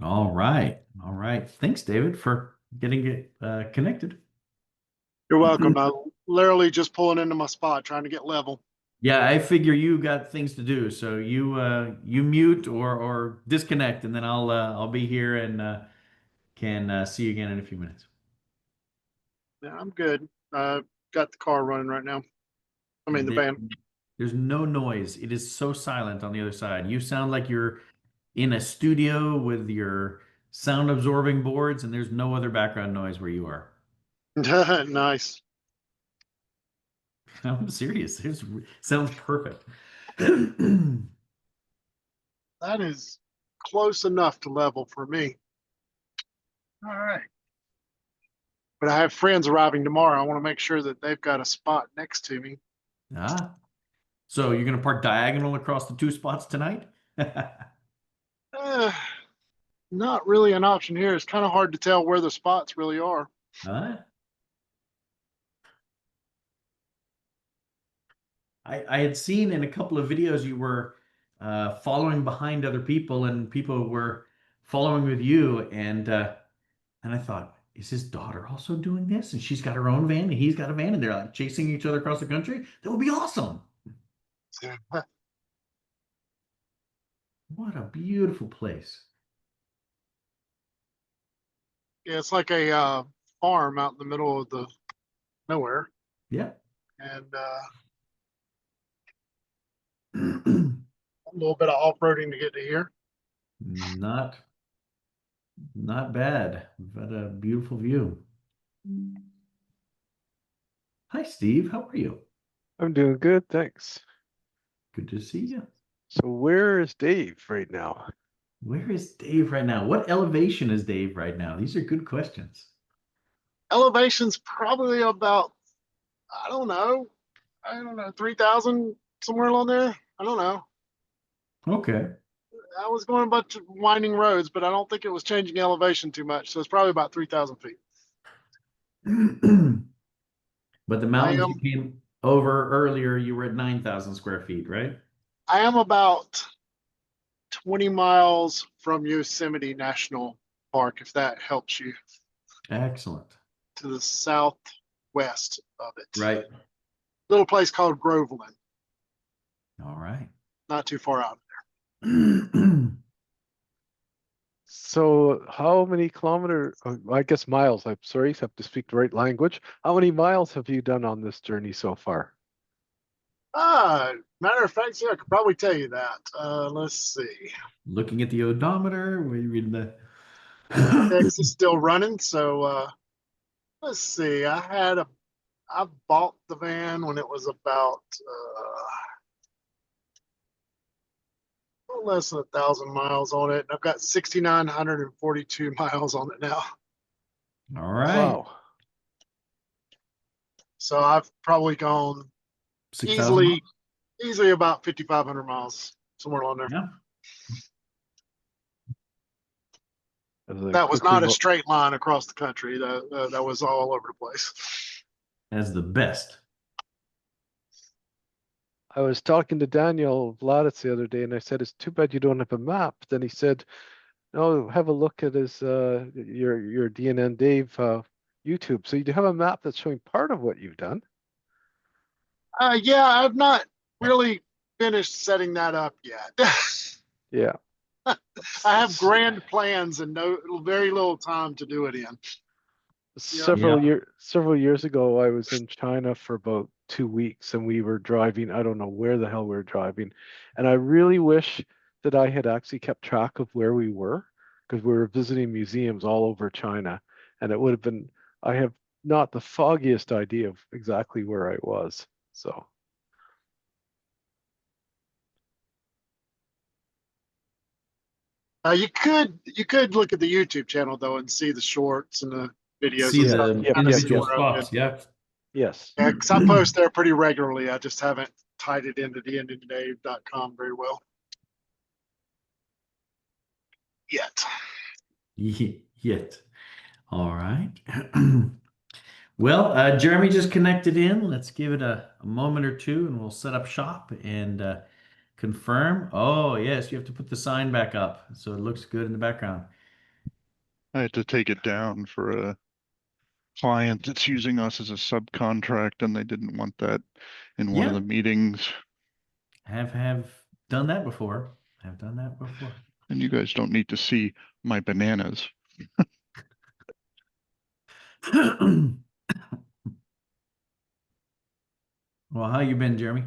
All right. All right. Thanks, David, for getting it connected. You're welcome. I literally just pulling into my spot, trying to get level. Yeah, I figure you got things to do, so you mute or disconnect, and then I'll be here and can see you again in a few minutes. Yeah, I'm good. Got the car running right now. I mean, the There- van. There's no noise. It is so silent on the other side. You sound like you're in a studio with your sound absorbing boards, and there's no other background noise where you are. Nice. I'm serious. It sounds perfect. That is close enough to level for me. All right. But I have friends arriving tomorrow. I want to make sure that they've got a spot next to me. Ah, so you're gonna park diagonal across the two spots tonight? Uh, Not really an option here. It's kind of hard to tell where the spots really are. Huh? I had seen in a couple of videos you were following behind other people, and people were following with you, and I thought, is his daughter also doing this? And she's got her own van, and he's got a van, and they're like chasing each other across the country. That would be awesome. What a beautiful place. Yeah, it's like a farm out in the middle of the nowhere, Yeah. and a little bit of off-roading to get to here. Not not bad, but a beautiful view. Hi, Steve. How are you? I'm doing good, thanks. Good to see you. So where is Dave right now? Where is Dave right now? What elevation is Dave right now? These are good questions. Elevation's probably about, I don't know, 3,000, somewhere along there. I don't know. Okay. I was going a bunch of winding roads, but I don't think it was changing elevation too much. So it's probably about 3,000 feet. But the I mountains am you came over earlier, you were at 9,000 square feet, right? I am about 20 miles from Yosemite National Park, if that helps you, Excellent. to the southwest of it. Right. Little place called Groveland, All right. not too far out. So how many I guess miles, I'm sorry, I have to speak the right language. How many miles have you done on this journey so far? Matter of fact, yeah, I could probably tell you that. Let's see. Looking at the odometer, we read the X is still running, so let's see. I bought the van when it was about less than 1,000 miles on it, and I've got 6,942 miles on it now. All right. Wow. So I've probably gone 6,000 easily, miles? easily about 5,500 miles, somewhere along there. Yeah. As I That was quickly not a look, straight line across the country. That was all over the place. As the best. I was talking to Daniel Vladitz the other day and I said, it's too bad you don't have a map. Then he said, no, have a look at his your DNN Dave YouTube. So you have a map that's showing part of what you've done. Yeah, I've not really finished setting that up yet. Yeah. I have grand plans and very little time to do it in. Yep. Yeah. Several years ago, I was in China for about 2 weeks, and we were driving. I don't know where the hell we were driving, and I really wish that I had actually kept track of where we were because we were visiting museums all over China, and it would have been. I have not the foggiest idea of exactly where I was. So You could look at the YouTube channel though and see the shorts and the videos See and yeah, stuff. the yep, Kind of yep, see individual yep. where I've been. spots. Yeah. Yes. Yeah, because I post there pretty regularly. I just haven't tied it into dnndave.com very well yet. Yet. All right. Well, Jeremy just connected in. Let's give it a moment or two and we'll set up shop and Confirm. Oh, yes, you have to put the sign back up so it looks good in the background. I had to take it down for a client that's using us as a subcontract, and they didn't want that in one of the Yeah, meetings. have done that before. Have done that before. And you guys don't need to see my bananas. Well, how you been, Jeremy?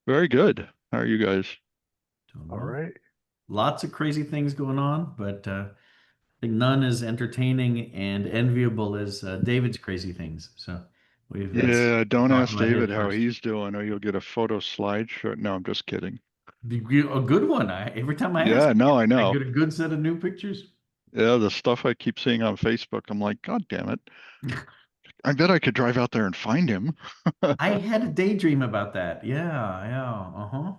Very good. How are you guys? Doing All well. right. Lots of crazy things going on, but I think none as entertaining and enviable as David's crazy things. So let's Yeah, don't talk ask about his David how first. he's doing, or you'll get a photo slideshow. No, I'm just kidding. A good one. Every time I ask, Yeah, no, I I know. get a good set of new pictures. Yeah, the stuff I keep seeing on Facebook, I'm like, God damn it. I bet I could drive out there and find him. I had a daydream about that. Yeah, yeah, uh-huh.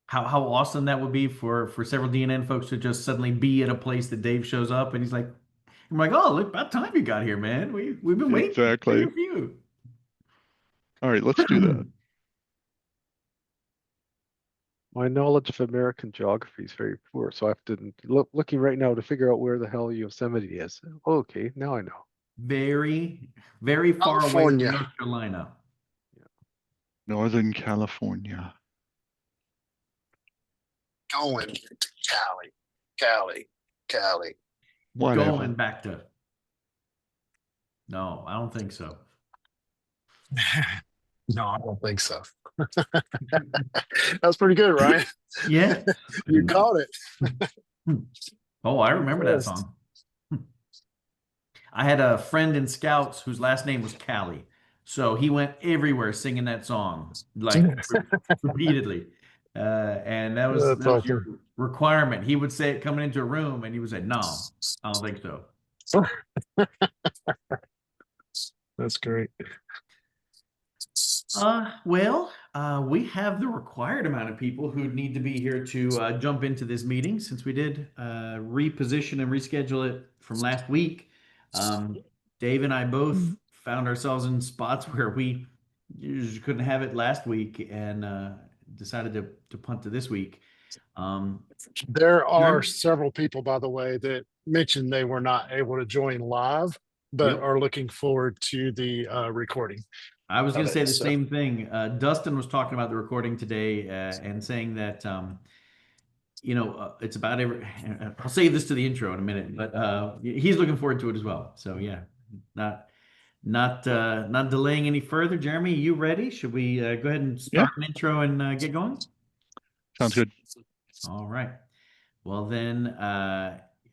How awesome that would be for several DNN folks to just suddenly be at a place that Dave shows up and he's like, I'm like, oh, look, about time you got here, man. We've been waiting Exactly. for you. All right, let's do that. My knowledge of American geography is very poor, so I have to looking right now to figure out where the hell Yosemite is. Okay, now I know. Very, very far away from California. North Carolina. Northern California. Going to Cali. Whatever. Going back to. No, I don't think so. No, I don't think so. That's pretty good, Ryan. Yeah. You caught it. Oh, I remember that Yes. song. I had a friend in Scouts whose last name was Callie. So he went everywhere singing that song, like repeatedly. And That's that was your awesome. requirement. He would say it coming into a room and he would say, no, I don't think so. That's great. We have the required amount of people who need to be here to jump into this meeting since we did reposition and reschedule it from last week. Dave and I both found ourselves in spots where we just couldn't have it last week and decided to punt to this week. There are Jeremy? several people, by the way, that mentioned they were not able to join live, but Yep. are looking forward to the recording. I was going to say the So- same thing. Dustin was talking about the recording today and saying that it's about every. I'll save this to the intro in a minute, but he's looking forward to it as well. So yeah, not delaying any further. Jeremy, you ready? Should we go ahead and start an intro and get going? Sounds good. All right. Well then,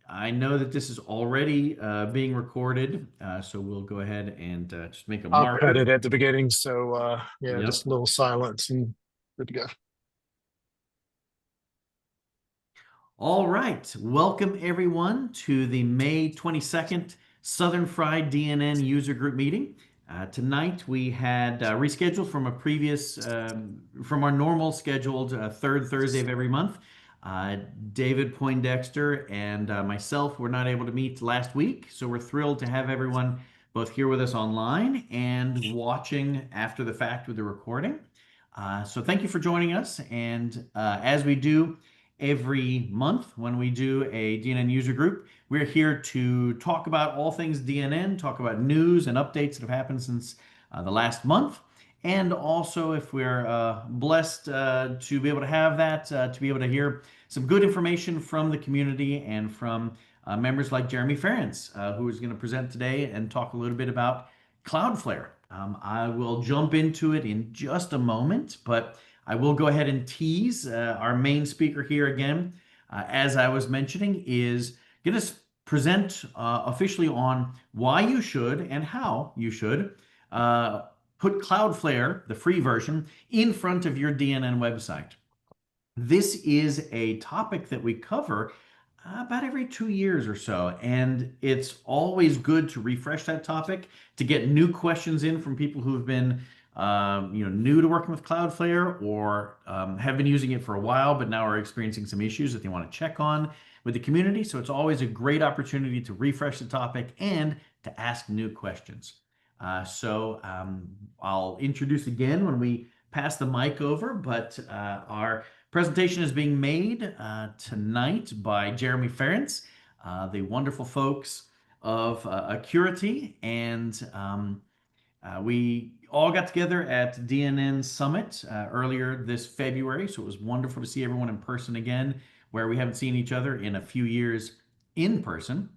I know that this is already being recorded, so we'll go ahead and just make a I'll marker. cut it at the beginning. So yeah, Yep. just a little silence and good to go. All right. Welcome everyone to the May 22nd Southern Fried DNN User Group meeting. Tonight we had rescheduled from from our normal scheduled third Thursday of every month. David Poindexter and myself were not able to meet last week, so we're thrilled to have everyone both here with us online and watching after the fact with the recording. So thank you for joining us. And as we do every month when we do a DNN user group, we're here to talk about all things DNN, talk about news and updates that have happened since the last month. And also, if we're blessed to be able to have that, to be able to hear some good information from the community and from members like Jeremy Ferentz, who is going to present today and talk a little bit about Cloudflare. I will jump into it in just a moment, but I will go ahead and tease our main speaker here again, as I was mentioning, is going to present officially on why you should and how you should put Cloudflare, the free version, in front of your DNN website. This is a topic that we cover about every 2 years or so, and it's always good to refresh that topic, to get new questions in from people who have been new to working with Cloudflare or have been using it for a while, but now are experiencing some issues that they want to check on with the community. So it's always a great opportunity to refresh the topic and to ask new questions. I'll introduce again when we pass the mic over, but our presentation is being made tonight by Jeremy Ferentz, the wonderful folks of Acurity, and we all got together at DNN Summit earlier this February, so it was wonderful to see everyone in person again, where we haven't seen each other in a few years in person.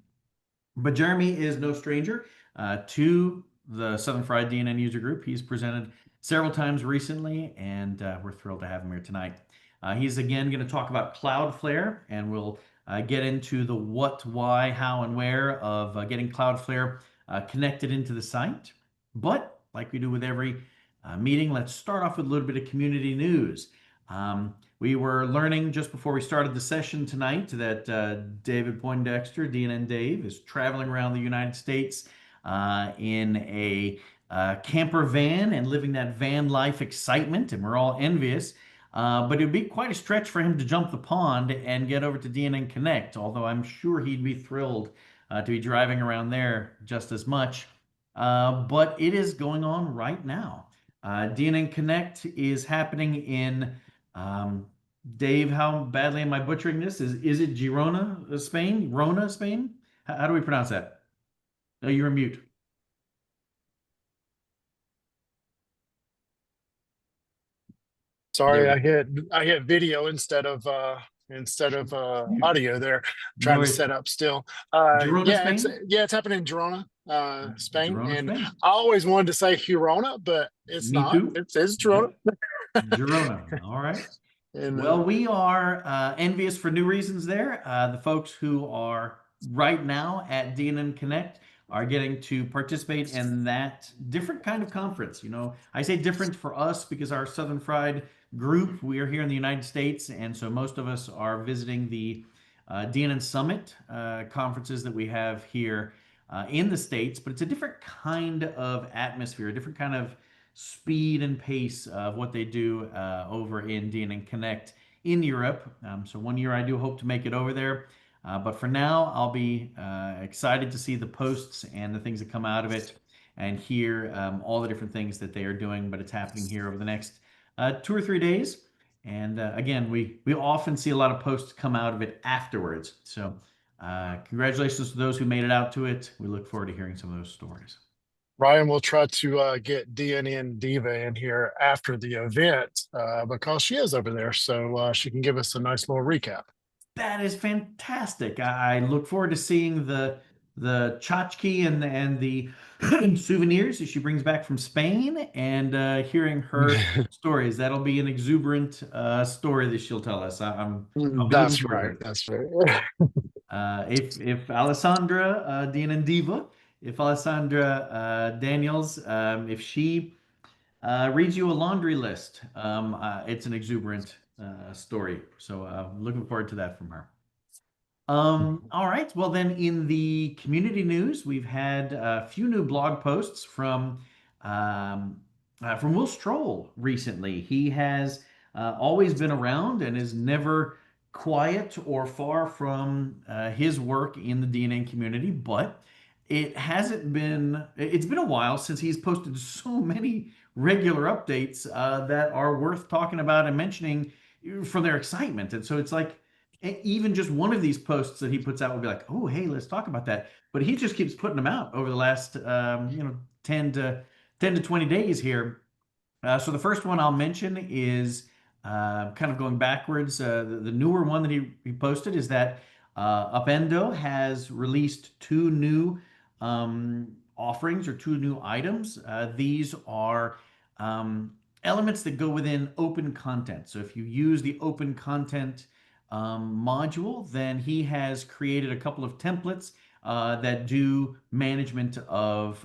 But Jeremy is no stranger to the Southern Fried DNN User Group. He's presented several times recently, and we're thrilled to have him here tonight. He's again going to talk about Cloudflare, and we'll get into the what, why, how, and where of getting Cloudflare connected into the site. But like we do with every meeting, let's start off with a little bit of community news. We were learning just before we started the session tonight that David Poindexter, DNN Dave, is traveling around the United States in a camper van and living that van life excitement, and we're all envious. But it would be quite a stretch for him to jump the pond and get over to DNN Connect, although I'm sure he'd be thrilled to be driving around there just as much. But it is going on right now. DNN Connect is happening in Dave, how badly am I butchering this? Is it Girona, Spain? Rona, Spain? How do we pronounce that? No, you're mute. Sorry, There I hit video instead of audio there. Trying to set up still. Girona, Yeah, Spain? it's happening in Girona, Spain. Girona, And Spain. I always wanted to say Girona, but it's Me not. too. It says Girona. Girona. All right. And, Well, we are envious for new reasons there. The folks who are right now at DNN Connect are getting to participate in that different kind of conference. You know, I say different for us because our Southern Fried group, we are here in the United States, and so most of us are visiting the DNN Summit conferences that we have here in the States, but it's a different kind of atmosphere, a different kind of speed and pace of what they do over in DNN Connect in Europe. So one year I do hope to make it over there. But for now, I'll be excited to see the posts and the things that come out of it and hear all the different things that they are doing. But it's happening here over the next 2 or 3 days. And again, we often see a lot of posts come out of it afterwards. So congratulations to those who made it out to it. We look forward to hearing some of those stories. Ryan will try to get DNN Diva in here after the event because she is over there, so she can give us a nice little recap. That is fantastic. I look forward to seeing the tchotchke and the souvenirs that she brings back from Spain and hearing her stories. That'll be an exuberant story that she'll tell us. I'll be That's looking forward to right. it. That's right. If Alessandra DNN Diva, if Alessandra Daniels, if she reads you a laundry list, it's an exuberant story. So looking forward to that from her. All right. Well, then in the community news, we've had a few new blog posts from Will Stroll recently. He has always been around and is never quiet or far from his work in the DNN community, but it's been a while since he's posted so many regular updates that are worth talking about and mentioning for their excitement. And so it's like, even just one of these posts that he puts out will be like, oh, hey, let's talk about that. But he just keeps putting them out over the last 10 to 20 days here. So the first one I'll mention is kind of going backwards. The newer one that he posted is that Upendo has released 2 new offerings or 2 new items. These are elements that go within open content. So if you use the open content module, then he has created a couple of templates that do management of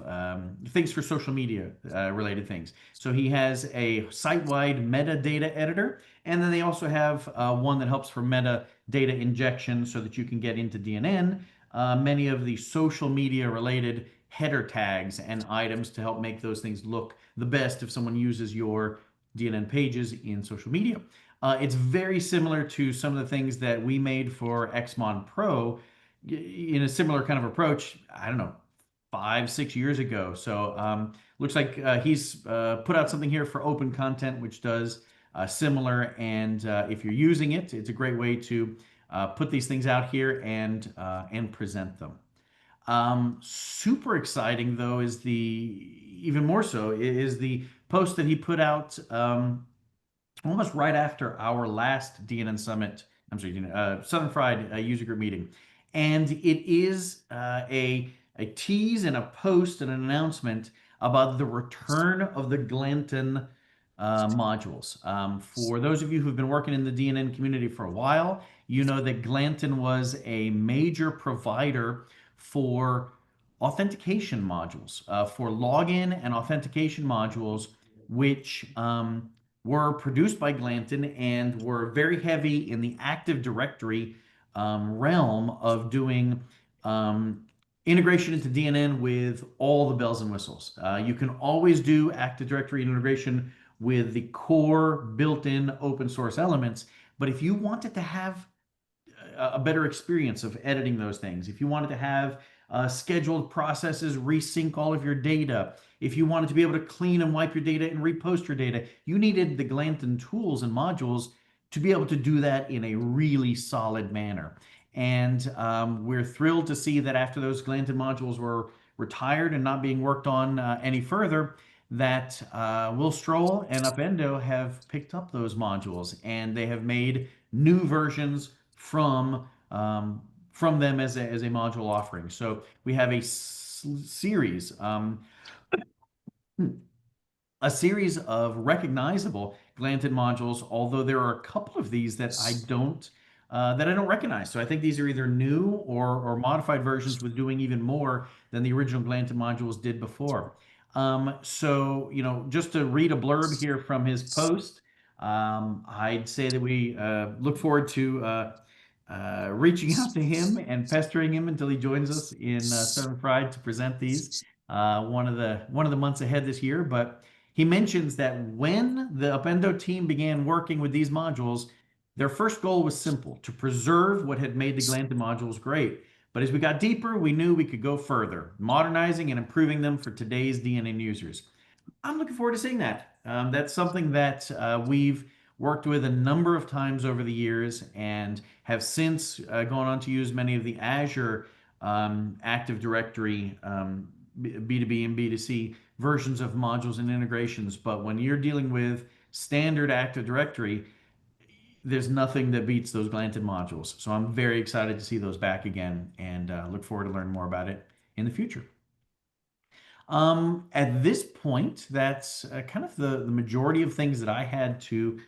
things for social media related things. So he has a site-wide metadata editor, and then they also have one that helps for metadata injection so that you can get into DNN many of the social media related header tags and items to help make those things look the best if someone uses your DNN pages in social media. It's very similar to some of the things that we made for Xmon Pro in a similar kind of approach, I don't know, 5, 6 years ago. So looks like he's put out something here for open content, which does similar. And if you're using it, it's a great way to put these things out here and present them. Super exciting though is even more so is the post that he put out almost right after our last DNN Summit. I'm sorry, Southern Fried User Group meeting, and it is a tease and a post and an announcement about the return of the Glanton modules. For those of you who've been working in the DNN community for a while, you know that Glanton was a major provider for authentication modules, for login and authentication modules, which were produced by Glanton and were very heavy in the Active Directory realm of doing integration into DNN with all the bells and whistles. You can always do Active Directory integration with the core built-in open source elements, but if you wanted to have a better experience of editing those things, if you wanted to have scheduled processes resync all of your data, if you wanted to be able to clean and wipe your data and repost your data, you needed the Glanton tools and modules to be able to do that in a really solid manner. And we're thrilled to see that after those Glanton modules were retired and not being worked on any further, that Will Stroll and Upendo have picked up those modules and they have made new versions from them as a module offering. So we have series a series of recognizable Glanton modules, although there are a couple of these that I don't recognize. So I think these are either new or modified versions with doing even more than the original Glanton modules did before. So, just to read a blurb here from his post, I'd say that we look forward to reaching out to him and pestering him until he joins us in Southern Fried to present these one of the months ahead this year. But he mentions that when the Upendo team began working with these modules, their first goal was simple: to preserve what had made the Glanton modules great. But as we got deeper, we knew we could go further, modernizing and improving them for today's DNN users. I'm looking forward to seeing that. That's something that we've worked with a number of times over the years and have since gone on to use many of the Azure Active Directory B2B and B2C versions of modules and integrations. But when you're dealing with standard Active Directory, there's nothing that beats those Glanton modules. So I'm very excited to see those back again and look forward to learning more about it in the future. At this point, that's kind of the majority of things that I had to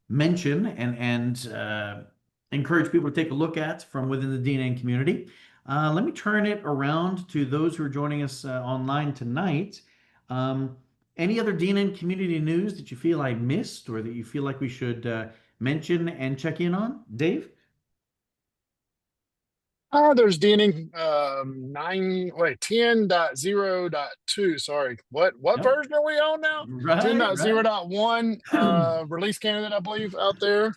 mention and encourage people to take a look at from within the DNN community. Let me turn it around to those who are joining us online tonight. Any other DNN community news that you feel I missed or that you feel like we should mention and check in on? Dave? There's DNN 10.0.2. Sorry, what Yep. version are we on now? Right, 10.0.1 release candidate, I believe, out there.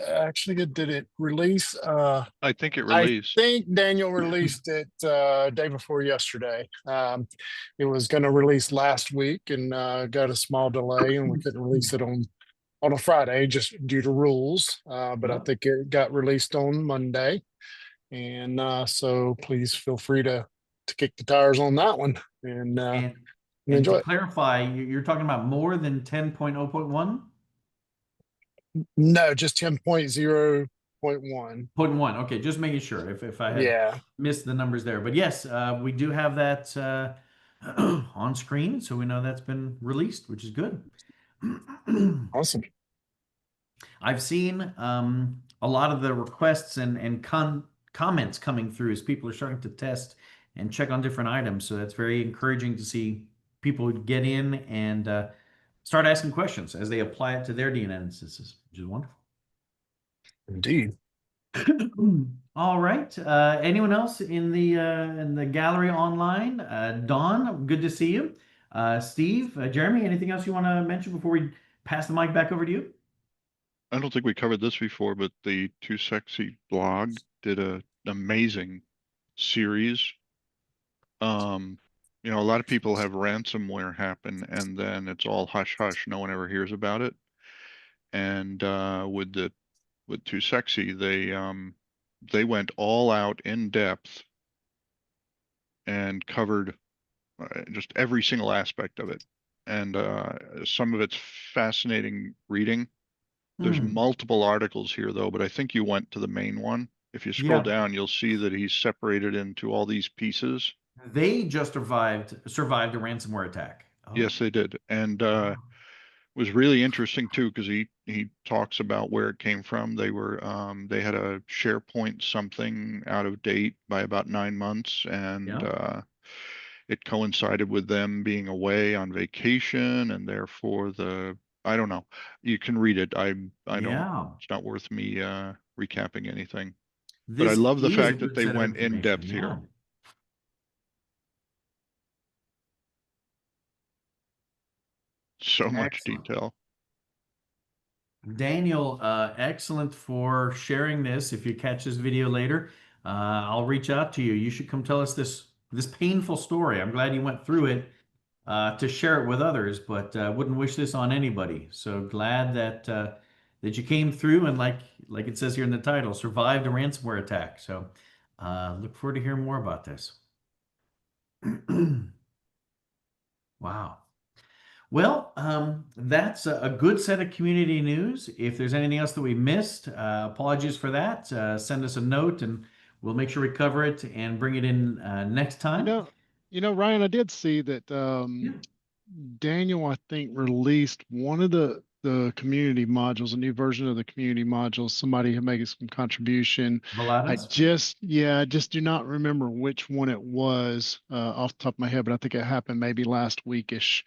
Actually, did it release? I think it I released. think Daniel released it day before yesterday. It was going to release last week and got a small delay, and we couldn't release it on a Friday just due to rules. But I think it got released on Monday, and so please feel free to kick the tires on that one and And enjoy to it. clarify, you're talking about more than 10.0.1? No, just 10.0.1. 0.1. Okay, just making sure if I had Yeah. missed the numbers there. But yes, we do have that on screen, so we know that's been released, which is good. Awesome. I've seen a lot of the requests and comments coming through as people are starting to test and check on different items. So that's very encouraging to see people get in and start asking questions as they apply it to their DNN instances, which is wonderful. Indeed. All right. Anyone else in the gallery online? Dawn, good to see you. Steve, Jeremy, anything else you want to mention before we pass the mic back over to you? I don't think we covered this before, but the Too Sexy blog did an amazing series Um, a lot of people have ransomware happen and then it's all hush hush. No one ever hears about it. And with Too Sexy, they went all out in depth and covered just every single aspect of it. And some of it's fascinating reading. There's Hmm. multiple articles here though, but I think you went to the main one. If you scroll Yeah, down, you'll see that he's separated into all these pieces. they just survived a ransomware attack. Oh, Yes, they did. And wow. was really interesting too because he talks about where it came from. They had a SharePoint something out of date by about 9 months, and Yeah, it coincided with them being away on vacation, and therefore I don't know. You can read it. I don't. yeah. It's not worth me recapping anything. But I This love the is a fact that good they set of went in information. depth Yeah, here. So much excellent. detail. Daniel, excellent for sharing this. If you catch this video later, I'll reach out to you. You should come tell us this painful story. I'm glad you went through it to share it with others, but wouldn't wish this on anybody. So glad that you came through and like it says here in the title, survived a ransomware attack. So look forward to hearing more about this. Wow. Well, that's a good set of community news. If there's anything else that we missed, apologies for that. Send us a note and we'll make sure we cover it and bring it in next You time. know, Ryan, I did see that Yeah. Daniel, I think, released one of the community modules, a new version of the community modules. Somebody had made some contribution. Voladas? I just do not remember which one it was off the top of my head, but I think it happened maybe last weekish.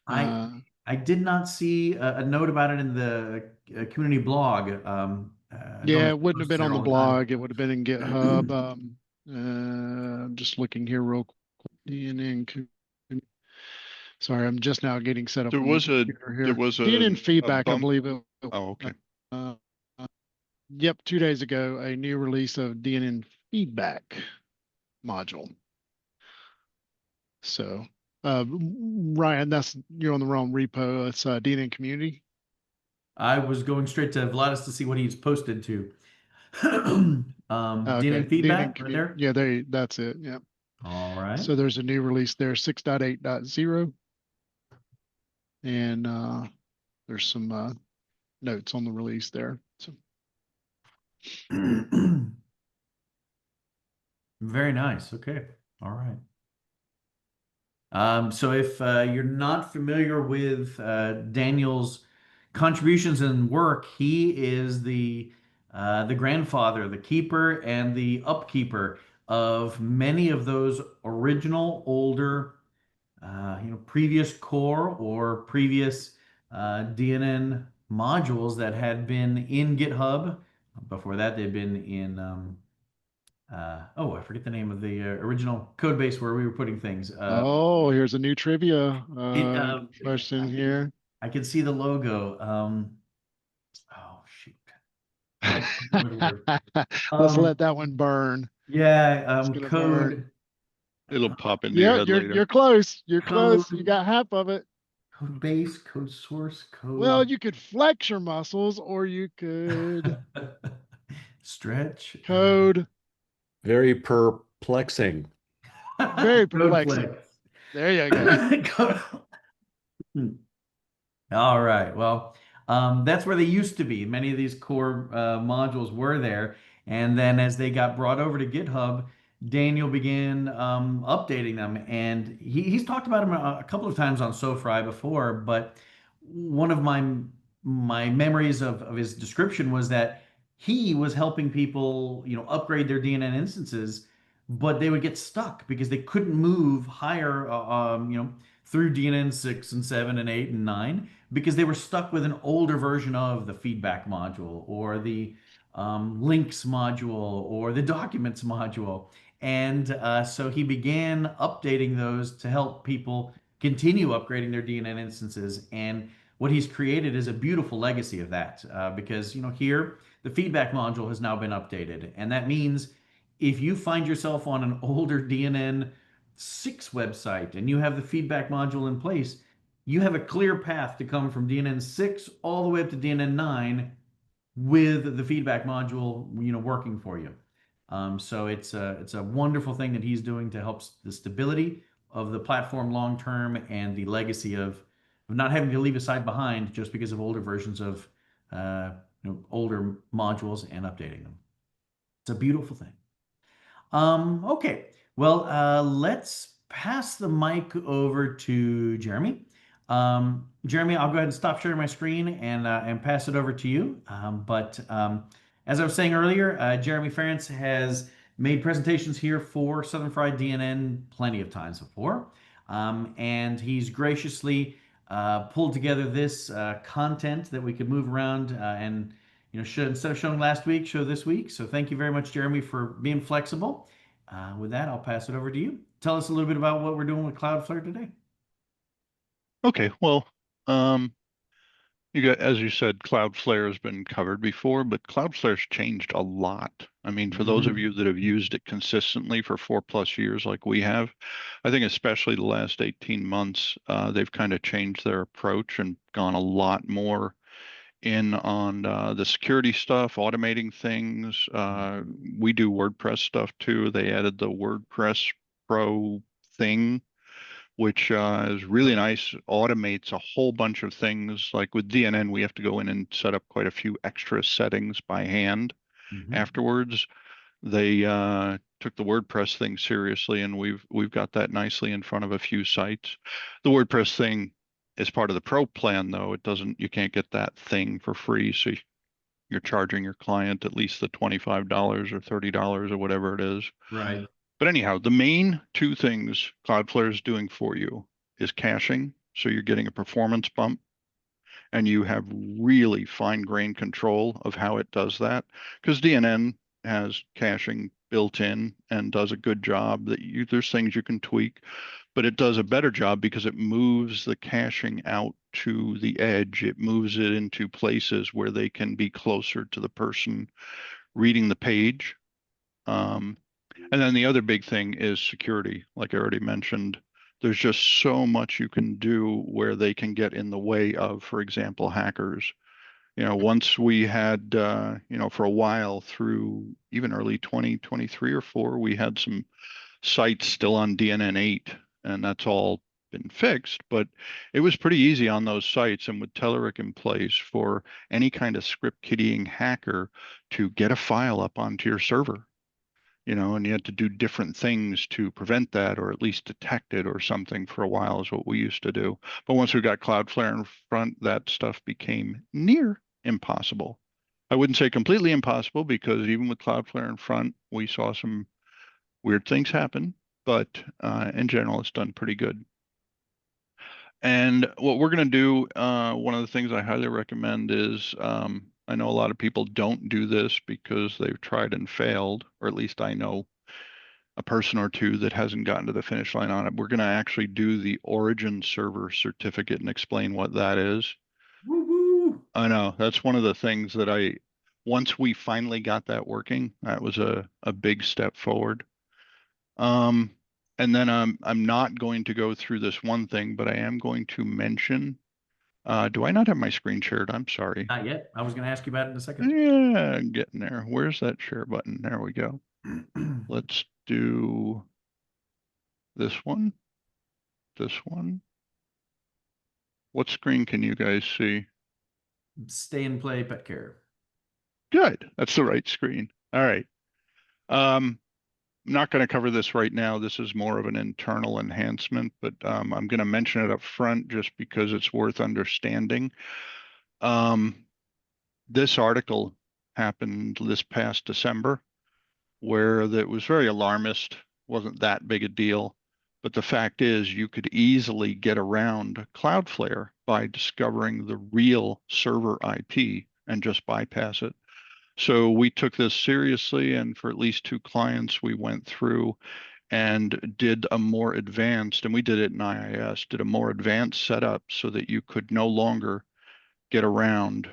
I I did not see a note about it in the community blog. I don't Yeah, know it if it wouldn't have posts been there on the all the time. blog. It would have been in GitHub. I'm just looking here real quick. DNN. Sorry, I'm just now getting set up There on my was a computer there here. was DNN a feedback, I bump. believe it. Oh, okay. Uh, yep, 2 days ago, a new release of DNN feedback module. So, Ryan, you're on the wrong repo. It's DNN community. I was going straight to Vladis to see what he's posted to. Okay, DNN feedback right there. Yeah, that's it. Yeah. All right. So there's a new release there, 6.8.0, and there's some notes on the release there. So Very nice. Okay. All right. So if you're not familiar with Daniel's contributions and work, he is the grandfather, the keeper, and the upkeeper of many of those original, older, previous core or previous DNN modules that had been in GitHub. Before that, they'd been in I forget the name of the original code base where we were putting things. oh, here's a new trivia It, question here. I can see the logo. Oh shoot, I can't remember the word. Let's Um, let that one burn. yeah, It's gonna burn. code, It'll pop into your Yeah, head later. you're close. You're close. You code, got half of it. code base, code source, Well, code you could flex your muscles, or you could stretch, code. Very perplexing. Very code perplexing. There you go. Code- All right. Well, that's where they used to be. Many of these core modules were there. And then as they got brought over to GitHub, Daniel began updating them. And he's talked about them a couple of times on SoFri before, but one of my memories of his description was that he was helping people, upgrade their DNN instances, but they would get stuck because they couldn't move higher, through DNN 6 and 7 and 8 and 9 because they were stuck with an older version of the feedback module or the links module or the documents module. And so he began updating those to help people continue upgrading their DNN instances. And what he's created is a beautiful legacy of that because, here the feedback module has now been updated. And that means if you find yourself on an older DNN 6 website and you have the feedback module in place, you have a clear path to come from DNN 6 all the way up to DNN 9 with the feedback module, working for you. So it's a wonderful thing that he's doing to help the stability of the platform long term and the legacy of not having to leave a site behind just because of older versions of older modules and updating them. It's a beautiful thing. Okay, well, let's pass the mic over to Jeremy. Jeremy, I'll go ahead and stop sharing my screen and pass it over to you. As I was saying earlier, Jeremy Ferentz has made presentations here for Southern Fried DNN plenty of times before, and he's graciously pulled together this content that we could move around and instead of showing last week, show this week. So thank you very much, Jeremy, for being flexible. With that, I'll pass it over to you. Tell us a little bit about what we're doing with Cloudflare today. Okay, well, as you said, Cloudflare has been covered before, but Cloudflare's changed a lot. I mean, for those of you that have used it consistently for 4+ years like we have, I think especially the last 18 months, they've kind of changed their approach and gone a lot more in on the security stuff, automating things. We do WordPress stuff too. They added the WordPress Pro thing, which is really nice, automates a whole bunch of things. Like with DNN, we have to go in and set up quite a few extra settings by hand afterwards. They took the WordPress thing seriously, and we've got that nicely in front of a few sites. The WordPress thing is part of the Pro plan, though. You can't get that thing for free, so you're charging your client at least the $25 or $30 or whatever it is. Right. But anyhow, the main two things Cloudflare is doing for you is caching. So you're getting a performance bump, and you have really fine-grained control of how it does that, because DNN has caching built in and does a good job. There's things you can tweak, but it does a better job because it moves the caching out to the edge. It moves it into places where they can be closer to the person reading the page. And then the other big thing is security. Like I already mentioned, there's just so much you can do where they can get in the way of, for example, hackers. Once we had, for a while through even early 2023 or 4, we had some sites still on DNN 8, and that's all been fixed. But it was pretty easy on those sites, and with Telerik in place, for any kind of script kiddieing hacker to get a file up onto your server. And you had to do different things to prevent that, or at least detect it or something. For a while is what we used to do. But once we got Cloudflare in front, that stuff became near impossible. I wouldn't say completely impossible, because even with Cloudflare in front, we saw some weird things happen, but in general, it's done pretty good. And what we're going to do, one of the things I highly recommend is, I know a lot of people don't do this because they've tried and failed, or at least I know a person or two that hasn't gotten to the finish line on it. We're going to actually do the origin server certificate and explain what that is. Woo-hoo. I know that's one of the things that once we finally got that working, that was a big step forward. And then I'm not going to go through this one thing, but I am going to mention, do I not have my screen shared? I'm sorry. Not yet. I was going to ask you about it in a second. Yeah, getting there. Where's that share button? There we go. Let's do this one. This one. What screen can you guys see? Stay and play pet care. Good. That's the right screen. All right. I'm not going to cover this right now. This is more of an internal enhancement, but I'm going to mention it up front just because it's worth understanding. This article happened this past December, where that was very alarmist, wasn't that big a deal. But the fact is, you could easily get around Cloudflare by discovering the real server IP and just bypass it. So we took this seriously, and for at least 2 clients, we went through and did a more advanced, and we did it in IIS, did a more advanced setup so that you could no longer get around.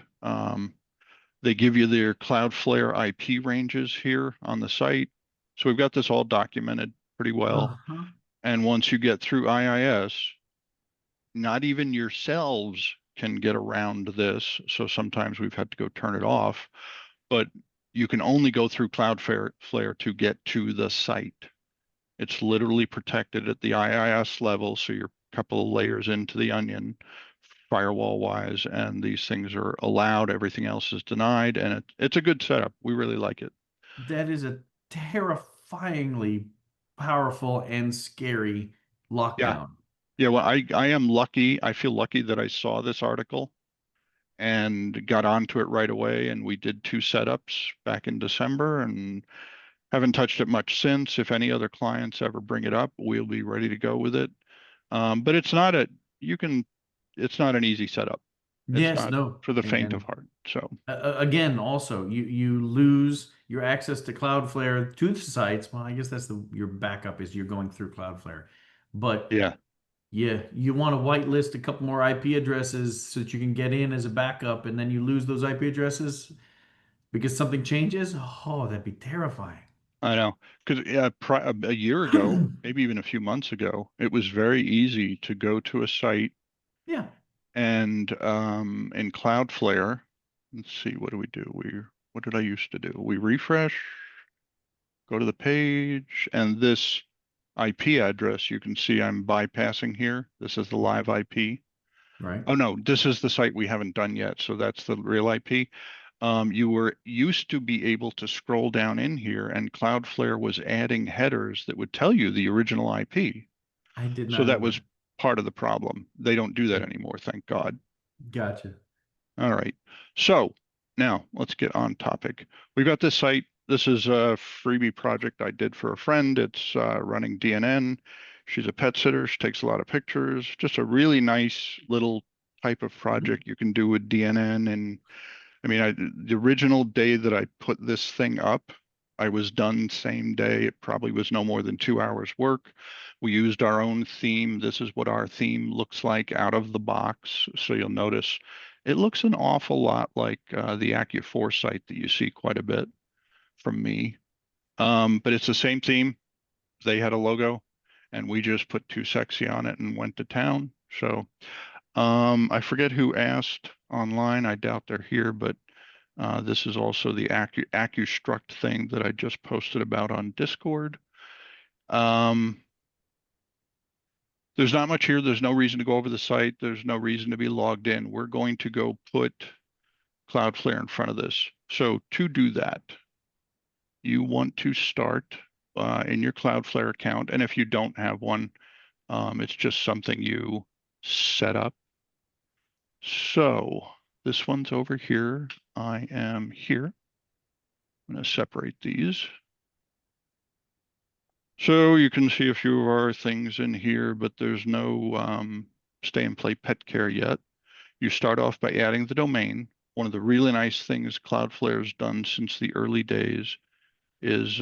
They give you their Cloudflare IP ranges here on the site. So we've got this all documented pretty well. And once you get through IIS, not even yourselves can get around this. So sometimes we've had to go turn it off, but you can only go through Cloudflare to get to the site. It's literally protected at the IIS level. So you're a couple of layers into the onion firewall wise, and these things are allowed. Everything else is denied. And it's a good setup. We really like it. That is a terrifyingly powerful and scary Yeah. lockdown. Yeah. Well, I am lucky. I feel lucky that I saw this article and got onto it right away. And we did 2 setups back in December and haven't touched it much since. If any other clients ever bring it up, we'll be ready to go with it. But it's not it's not an easy setup. It's Yes, not no. for the faint of And heart. So again, also, you lose your access to Cloudflare to the sites. Well, I guess that's your backup is you're going through Cloudflare. But yeah, yeah, you want to whitelist a couple more IP addresses so that you can get in as a backup, and then you lose those IP addresses because something changes. Oh, that'd be terrifying. I know. Because a year ago, maybe even a few months ago, it was very easy to go to a site Yeah, and in Cloudflare, let's see, what do we do? What did I used to do? We refresh, go to the page, and this IP address, you can see I'm bypassing here. This is the live IP. right. Oh no, this is the site we haven't done yet. So that's the real IP. You were used to be able to scroll down in here, and Cloudflare was adding headers that would tell you the original IP. I did So not that know was that. part of the problem. They don't do that Yeah, anymore, thank God. gotcha. All right. So now let's get on topic. We've got this site. This is a freebie project I did for a friend. It's running DNN. She's a pet sitter. She takes a lot of pictures. Just a really nice little type of Mhm. project you can do with DNN. And I mean, the original day that I put this thing up, I was done same day. It probably was no more than 2 hours work. We used our own theme. This is what our theme looks like out of the box. So you'll notice it looks an awful lot like the Accu4 site that you see quite a bit from me. But it's the same theme. They had a logo and we just put Too Sexy on it and went to town. So I forget who asked online. I doubt they're here, but this is also the AccuStruct thing that I just posted about on Discord. There's not much here. There's no reason to go over the site. There's no reason to be logged in. We're going to go put Cloudflare in front of this. So to do that, you want to start in your Cloudflare account. And if you don't have one, it's just something you set up. So this one's over here. I am here. I'm going to separate these. So you can see a few of our things in here, but there's no stay and play pet care yet. You start off by adding the domain. One of the really nice things Cloudflare's done since the early days is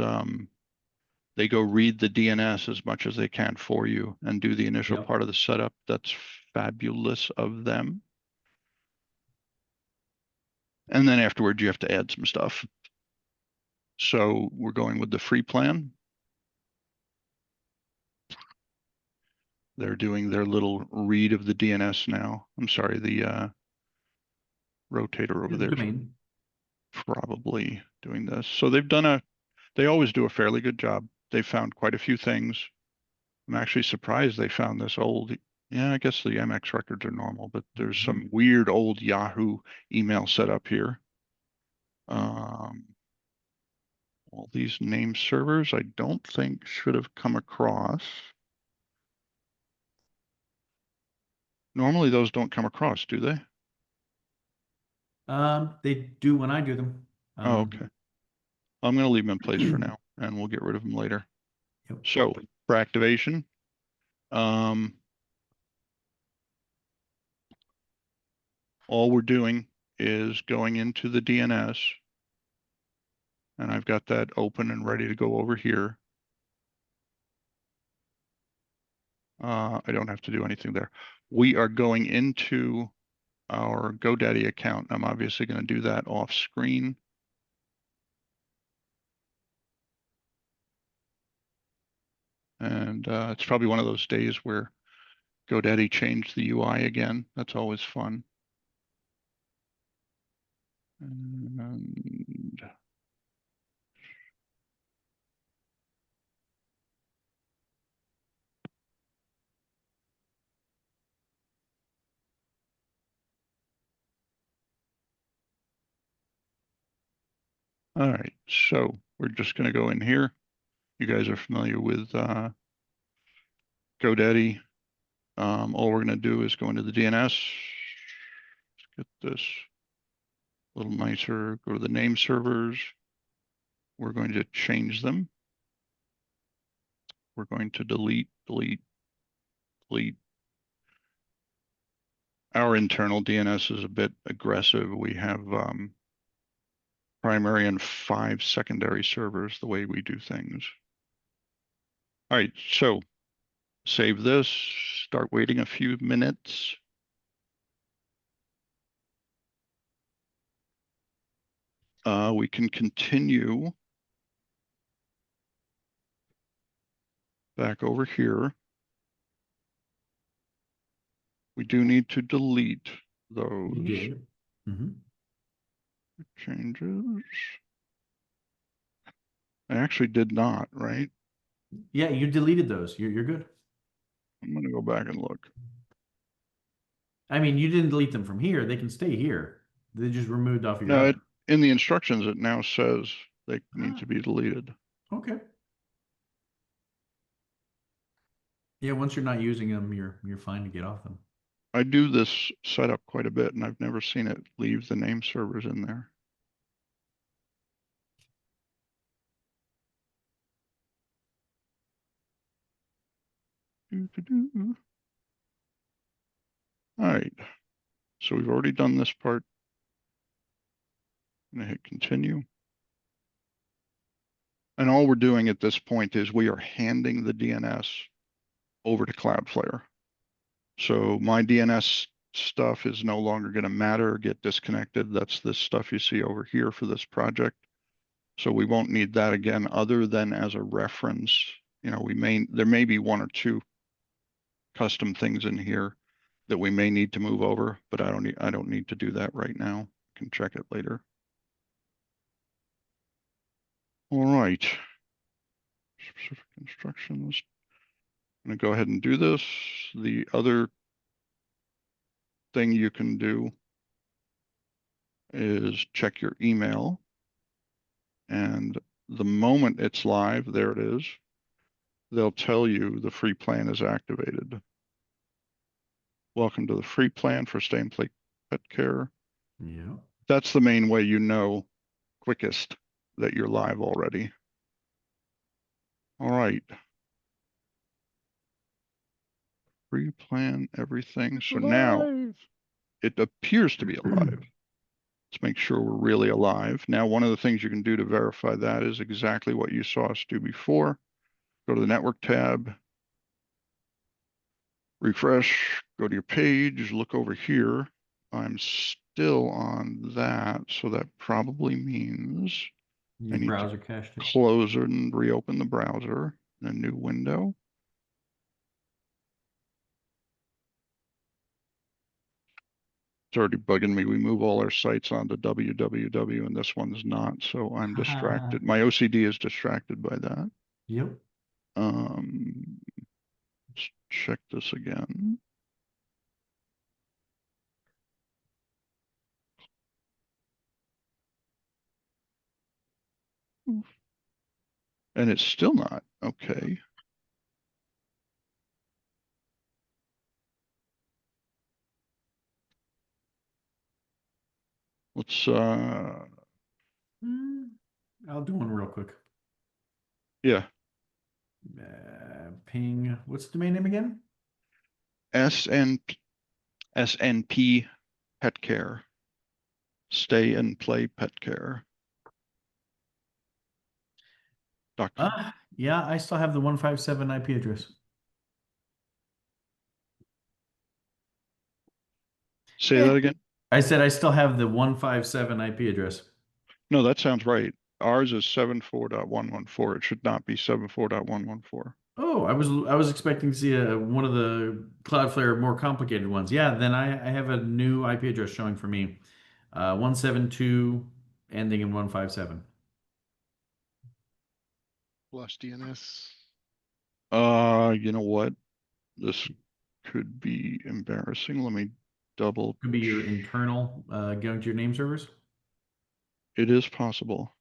they go read the DNS as much as they can for you and do the initial Yep. part of the setup. That's fabulous of them. And then afterwards, you have to add some stuff. So we're going with the free plan. They're doing their little read of the DNS now. I'm sorry, the rotator over there is Domain. probably doing this. So they always do a fairly good job. They found quite a few things. I'm actually surprised they found this old. Yeah, I guess the MX records are normal, but there's some weird old Yahoo email set up here. All these name servers I don't think should have come across. Normally those don't come across, do they? They do when I do them. Oh, okay. I'm going to leave them in place for now, and we'll get rid of them later. Yep. So for activation, all we're doing is going into the DNS, and I've got that open and ready to go over here. I don't have to do anything there. We are going into our GoDaddy account. I'm obviously going to do that off screen. And it's probably one of those days where GoDaddy changed the UI again. That's always fun. And all right, so we're just going to go in here. You guys are familiar with GoDaddy. All we're going to do is go into the DNS. Let's get this a little nicer. Go to the name servers. We're going to change them. We're going to delete. Our internal DNS is a bit aggressive. We have primary and 5 secondary servers, the way we do things. All right, so save this, start waiting a few minutes. We can continue back over here. We do need to delete those changes. I actually did not, right? Yeah, you deleted those. You're good. I'm going to go back and look. I mean, you didn't delete them from here. They can stay here. They just removed off your No, other. in the instructions, it now says they need to be deleted. Okay. Yeah, once you're not using them, you're fine to get off them. I do this setup quite a bit, and I've never seen it leave the name servers in there. All right, so we've already done this part. I'm gonna hit continue. And all we're doing at this point is we are handing the DNS over to Cloudflare. So my DNS stuff is no longer going to matter or get disconnected. That's this stuff you see over here for this project. So we won't need that again, other than as a reference. You know, there may be 1 or 2 custom things in here that we may need to move over, but I don't need to do that right now. I can check it later. All right. Specific instructions. I'm going to go ahead and do this. The other thing you can do is check your email. And the moment it's live, there it is. They'll tell you the free plan is activated. Welcome to the free plan for Stay and Play Pet Care. Yeah. That's the main way you know quickest that you're live already. All right. Free plan, everything. So now it appears to be alive. Let's make sure we're really alive. Now, one of the things you can do to verify that is exactly what you saw us do before. Go to the network tab, refresh, go to your page, look over here. I'm still on that, so that probably means Your browser cached it. close and reopen the browser in a new window. It's already bugging me. We move all our sites onto www and this one's not, so I'm distracted. My OCD is distracted by that. Yep. Let's check this again. And it's still not. Okay. Let's I'll do one real quick. yeah. Ping. What's the domain name again? SNP Pet Care. Stay and Play Pet Care. Yeah, I still have the 157 IP address. Say that again. I said I still have the 157 IP address. No, that sounds right. Ours is 74.114. It should not be 74.114. Oh, I was expecting to see one of the Cloudflare more complicated ones. Yeah, then I have a new IP address showing for me. 172 ending in 157. Flush DNS. You know what? This could be embarrassing. Let me double. Could be your internal going to your name servers. It is possible.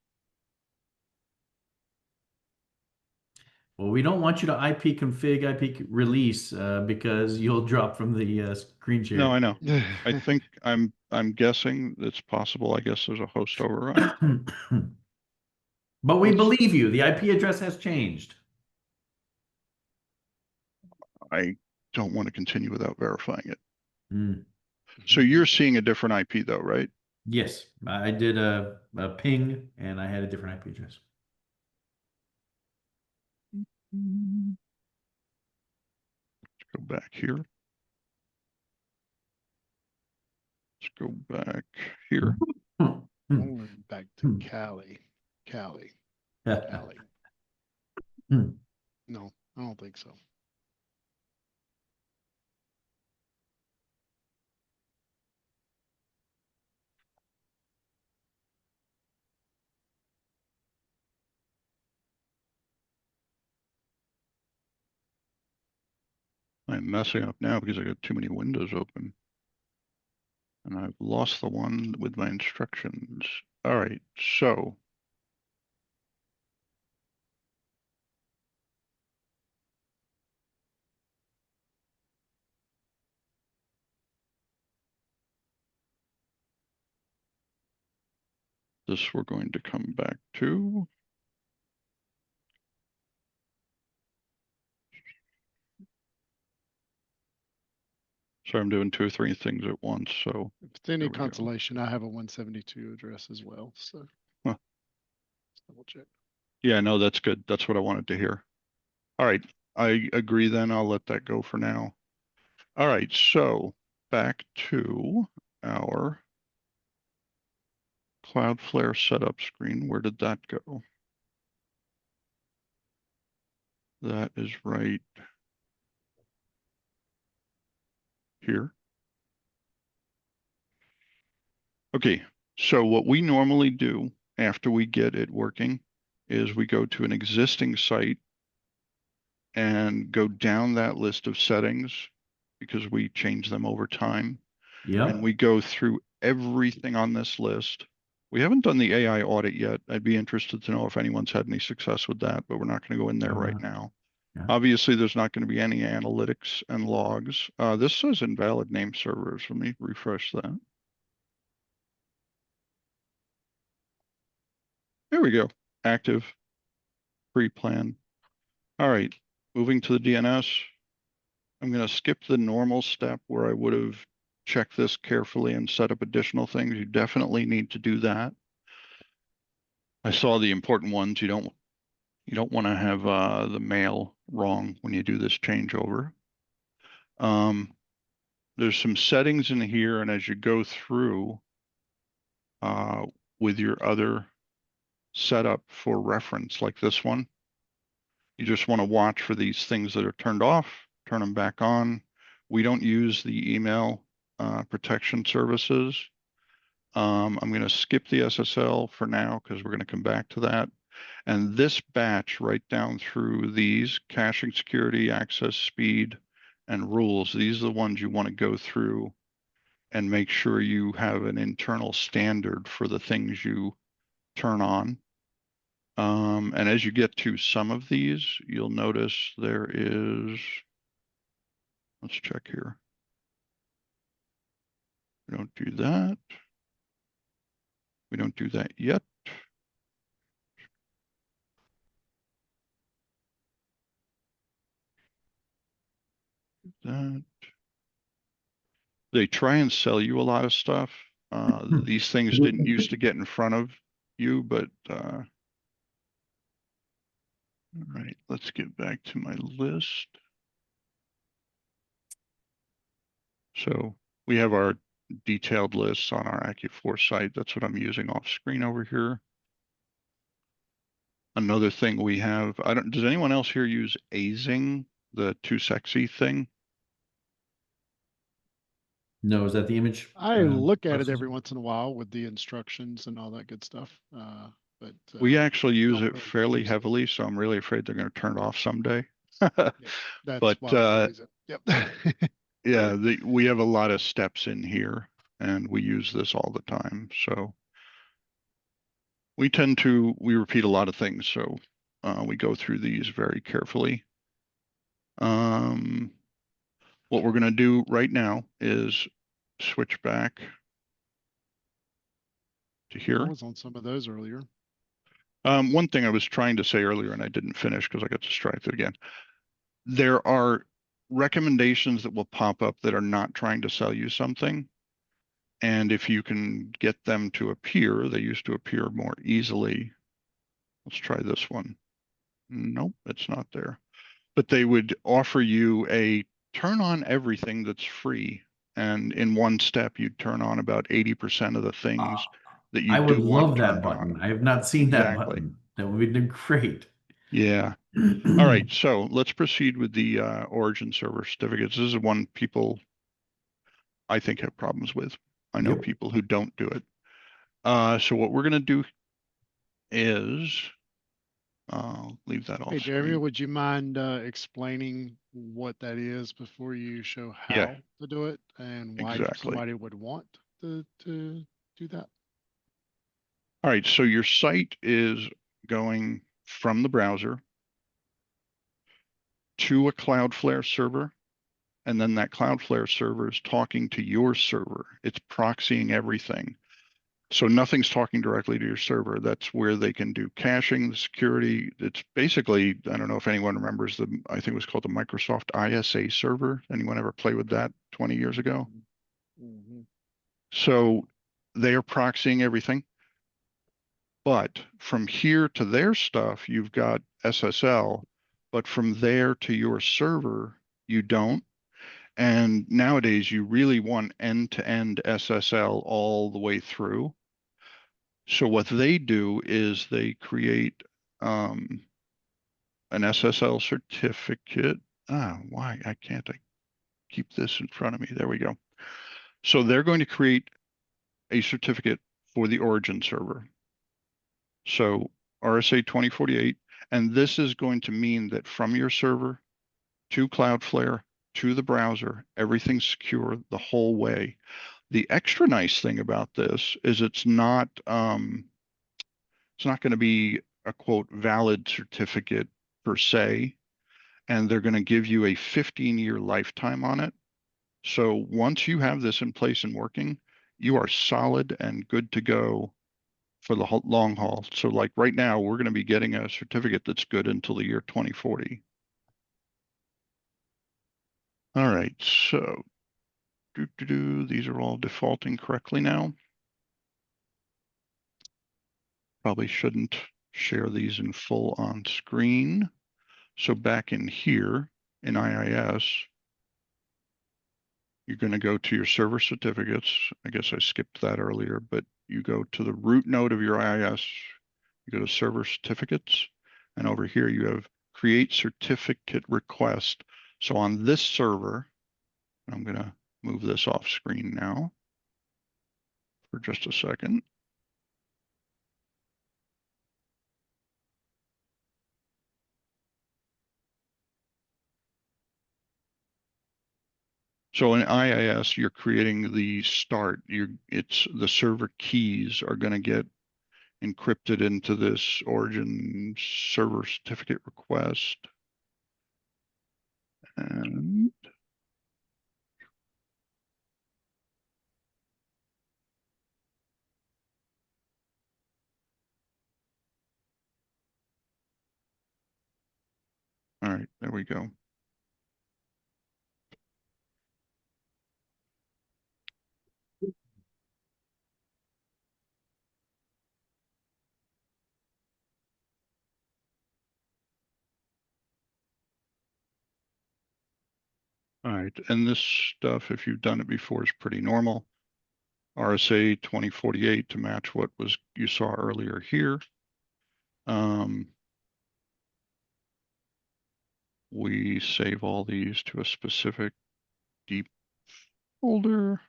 Well, we don't want you to IP config, IP release because you'll drop from the screen share. No, I know. I think I'm guessing it's possible. I guess there's a host override. But we Let's- believe you. The IP address has changed. I don't want to continue without verifying it. Mm. So you're seeing a different IP though, right? Yes, I did a ping and I had a different IP address. Let's go back here. Let's go back here. Only back to Cali. Cali. No, I don't think so. I'm messing up now because I got too many windows open. And I've lost the one with my instructions. All right, so this we're going to come back to. So I'm doing 2 or 3 things at once. So If it's any there we go. consolation, I have a 172 address as well. So Huh. let's double check. Yeah, no, that's good. That's what I wanted to hear. All right, I agree then. I'll let that go for now. All right, so back to our Cloudflare setup screen. Where did that go? That is right here. Okay, so what we normally do after we get it working is we go to an existing site and go down that list of settings because we change them over time. Yep. And we go through everything on this list. We haven't done the AI audit yet. I'd be interested to know if anyone's had any success with that, but we're not going to go in there right now. Yeah. Obviously, there's not going to be any analytics and logs. This says invalid name servers. Let me refresh that. There we go. Active, pre-plan. All right, moving to the DNS. I'm going to skip the normal step where I would have checked this carefully and set up additional things. You definitely need to do that. I saw the important ones. You don't want to have the mail wrong when you do this changeover. There's some settings in here, and as you go through with your other setup for reference, like this one, you just want to watch for these things that are turned off, turn them back on. We don't use the email protection services. I'm going to skip the SSL for now because we're going to come back to that. And this batch right down through these caching security, access speed, and rules, these are the ones you want to go through and make sure you have an internal standard for the things you turn on. And as you get to some of these, you'll notice there is, let's check here. We don't do that. We don't do that yet. That. They try and sell you a lot of stuff. These things didn't used to get in front of you, but all right, let's get back to my list. So we have our detailed lists on our Accu4 site. That's what I'm using off screen over here. Another thing we have, does anyone else here use Azing, the too sexy thing? No, is that the image? I look at it processor? every once in a while with the instructions and all that good stuff. But We actually use don't it really fairly use it. heavily, so I'm really afraid they're going to turn it off someday. Yeah, that's But why we don't use it. Yep. yeah, we have a lot of steps in here, and we use this all the time. So we repeat a lot of things, so we go through these very carefully. What we're going to do right now is switch back to I here. was on some of those earlier. One thing I was trying to say earlier and I didn't finish because I got distracted again. There are recommendations that will pop up that are not trying to sell you something. And if you can get them to appear, they used to appear more easily. Let's try this one. Nope, it's not there. But they would offer you a turn on everything that's free. And in one step, you'd turn on about 80% of the things that you I would do want love that turned button. on. I have not seen that Exactly. button. That would be great. Yeah. All right, so let's proceed with the origin server certificates. This is one people I think have problems with. I know Yep. people who don't do it. So what we're going to do is leave that off Hey, Jeremy, screen. would you mind explaining what that is before you show how Yeah, to do it and why exactly. somebody would want to do that? All right, so your site is going from the browser to a Cloudflare server, and then that Cloudflare server is talking to your server. It's proxying everything. So nothing's talking directly to your server. That's where they can do caching, the security. It's basically, I don't know if anyone remembers I think it was called the Microsoft ISA server. Anyone ever play with that 20 years ago? Mm-hmm. So they are proxying everything. But from here to their stuff, you've got SSL, but from there to your server, you don't. And nowadays, you really want end-to-end SSL all the way through. So what they do is they create an SSL certificate. Why can't I keep this in front of me? There we go. So they're going to create a certificate for the origin server. So RSA 2048, and this is going to mean that from your server to Cloudflare to the browser, everything's secure the whole way. The extra nice thing about this is it's not going to be a quote valid certificate per se, and they're going to give you a 15-year lifetime on it. So once you have this in place and working, you are solid and good to go for the long haul. So like right now, we're going to be getting a certificate that's good until the year 2040. All right, so these are all defaulting correctly now. Probably shouldn't share these in full on screen. So back in here in IIS, you're going to go to your server certificates. I guess I skipped that earlier, but you go to the root node of your IIS, you go to server certificates, and over here you have create certificate request. So on this server, I'm going to move this off screen now for just a second. So in IIS, you're creating the start. It's the server keys are going to get encrypted into this origin server certificate request. And all right, there we go. All right, and this stuff, if you've done it before, is pretty normal. RSA 2048 to match what you saw earlier here. we save all these to a specific deep folder.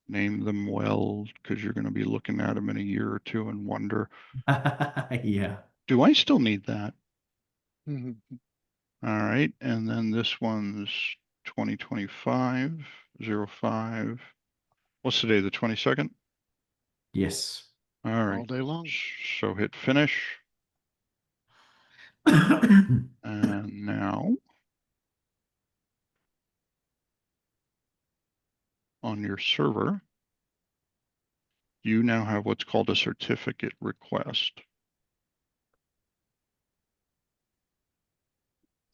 Name them well, because you're going to be looking at them in a year or two and wonder, Yeah. do I still need that? Mhm. All right, and then this one's 2025-05. What's today, the 22nd? Yes. All All right, day long. so hit finish. And now on your server, you now have what's called a certificate request.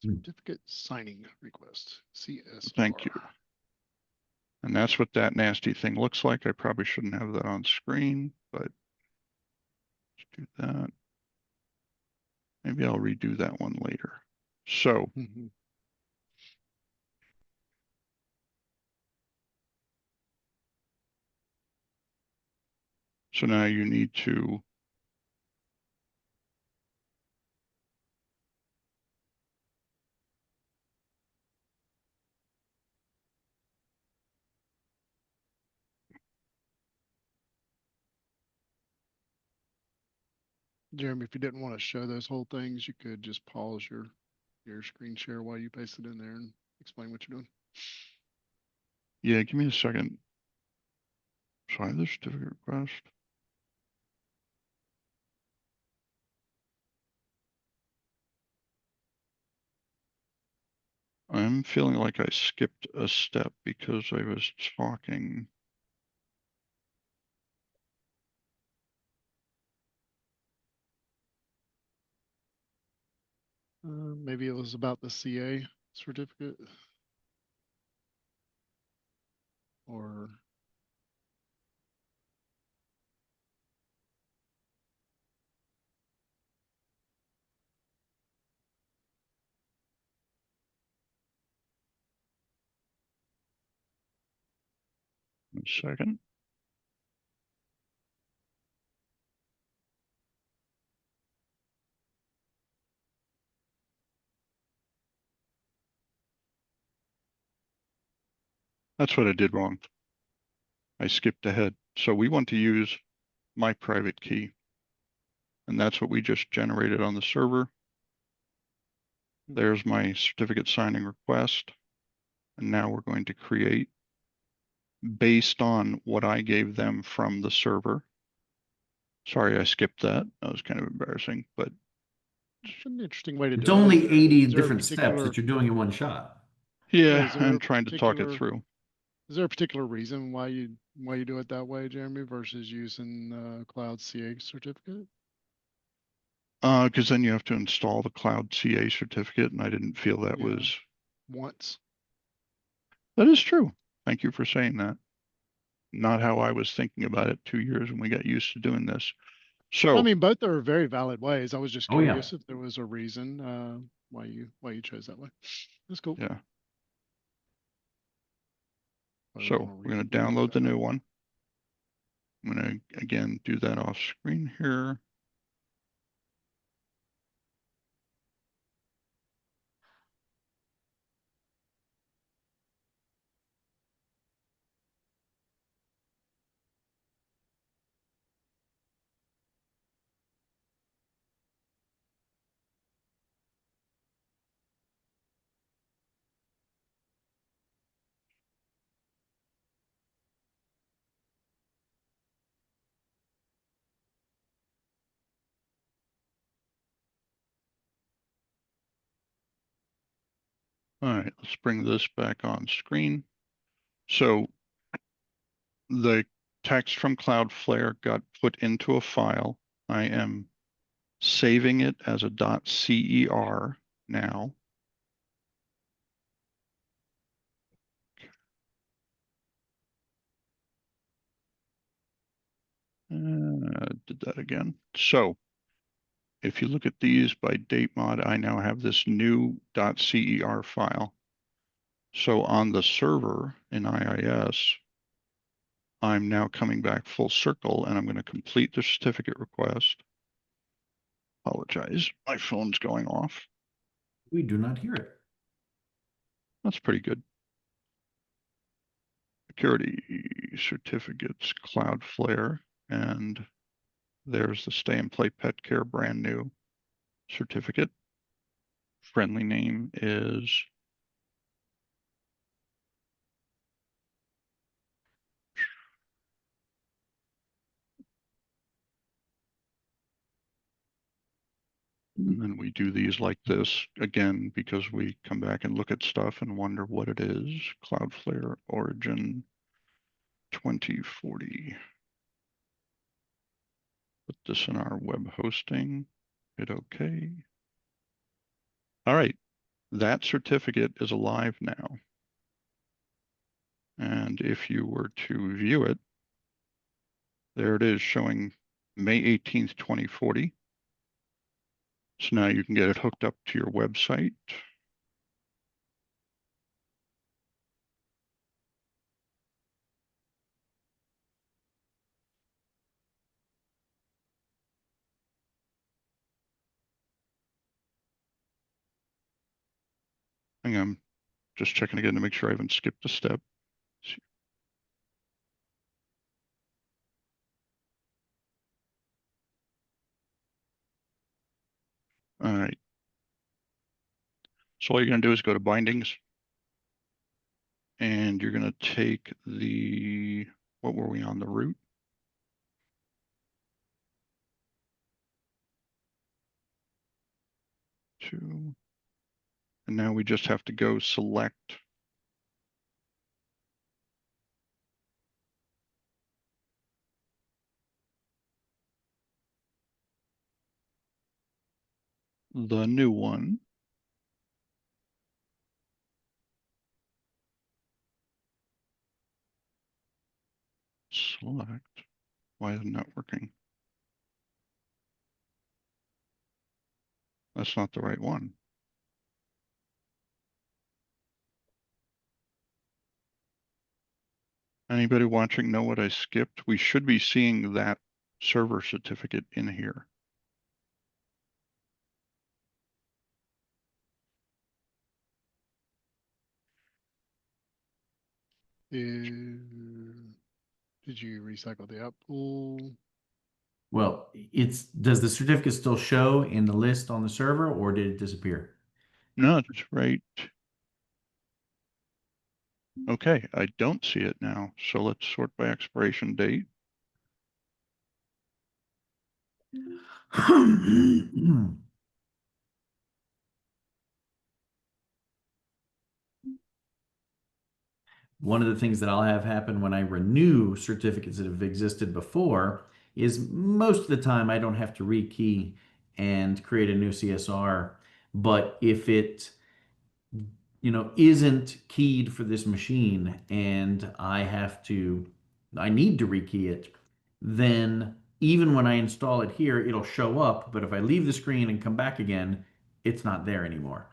Certificate signing request, CSR. Thank you. And that's what that nasty thing looks like. I probably shouldn't have that on screen, but let's do that. Maybe I'll redo that one later. So Mhm. so now you need to Jeremy, if you didn't want to show those whole things, you could just pause your screen share while you paste it in there and explain what you're doing. yeah, give me a second. So I have the certificate request. I'm feeling like I skipped a step because I was talking. Maybe it was about the CA certificate, or A second. That's what I did wrong. I skipped ahead. So we want to use my private key. And that's what we just generated on the server. There's my certificate signing request. And now we're going to create based on what I gave them from the server. Sorry, I skipped that. That was kind of embarrassing, but it's an interesting way to It's do it. only 80 Is there a different steps particular, that you're doing in one shot. yeah, is there I'm a trying to talk it particular, through. is there a particular reason why you do it that way, Jeremy, versus using Cloud CA certificate? Because then you have to install the Cloud CA certificate, and I didn't feel that Yeah. was. Once. That is true. Thank you for saying that. Not how I was thinking about it 2 years when we got used to doing this. So, I mean, both are very valid ways. I was just Oh, yeah. curious if there was a reason why you chose that way. That's cool. yeah. Probably So wanna we're going to reload download the that new up. one. I'm going to, again, do that off screen here. All right, let's bring this back on screen. So the text from Cloudflare got put into a file. I am saving it as a .cer now. Did that again. So if you look at these by date mod, I now have this new .cer file. So on the server in IIS, I'm now coming back full circle, and I'm going to complete the certificate request. Apologize. My phone's going off. We do not hear it. That's pretty good. Security certificates, Cloudflare, and there's the Stay and Play Pet Care brand new certificate. Friendly name is and then we do these like this again because we come back and look at stuff and wonder what it is. Cloudflare Origin 2040. Put this in our web hosting. Hit OK. All right, that certificate is alive now. And if you were to view it, there it is showing May 18th, 2040. So now you can get it hooked up to your website. Hang on, just checking again to make sure I haven't skipped a step. All right. So all you're going to do is go to bindings. And you're going to take the, what were we on, the root? Two. And now we just have to go select the new one. Select. Why isn't that working? That's not the right one. Anybody watching know what I skipped? We should be seeing that server certificate in here. Did you recycle the app pool? Well, does the certificate still show in the list on the server, or did it disappear? No, it's right. Okay, I don't see it now. So let's sort by expiration date. One of the things that I'll have happen when I renew certificates that have existed before is most of the time I don't have to rekey and create a new CSR. But if it, isn't keyed for this machine and I need to rekey it, then even when I install it here, it'll show up. But if I leave the screen and come back again, it's not there anymore.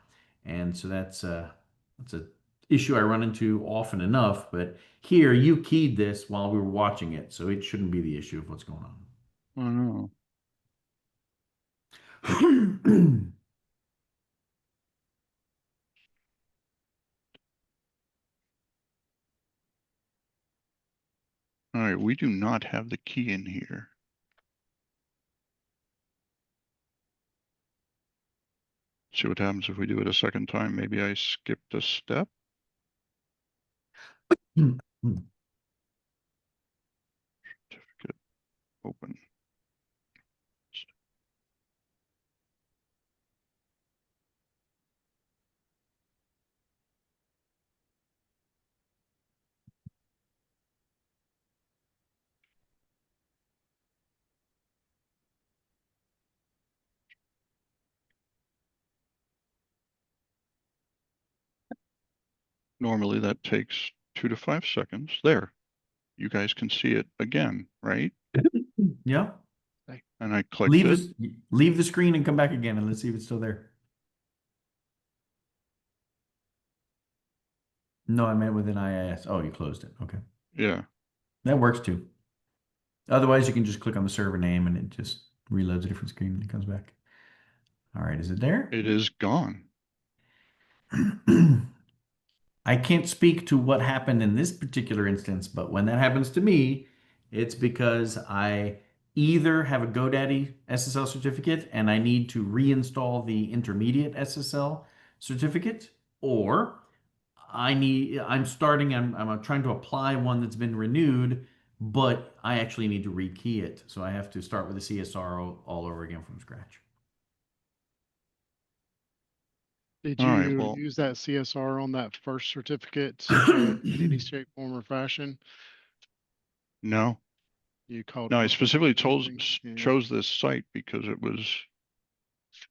And so that's a issue I run into often enough. But here you keyed this while we were watching it, so it shouldn't be the issue of what's going Oh no. on. All right, we do not have the key in here. See what happens if we do it a second time. Maybe I skipped a step. Certificate open. Normally that takes 2 to 5 seconds. There, you guys can see it again, right? Yeah. And I clicked it. Leave the screen and come back again, and let's see if it's still there. No, I meant within IIS. Oh, you closed it. Okay. Yeah. That works too. Otherwise, you can just click on the server name and it just reloads a different screen and it comes back. All right, is it there? It is gone. I can't speak to what happened in this particular instance, but when that happens to me, it's because I either have a GoDaddy SSL certificate and I need to reinstall the intermediate SSL certificate, or I'm trying to apply one that's been renewed, but I actually need to rekey it. So I have to start with the CSR all over again from scratch. Did All right, you well, use that CSR on that first certificate in any shape, form, or fashion? no. You called No, I it specifically something? Yeah. chose this site because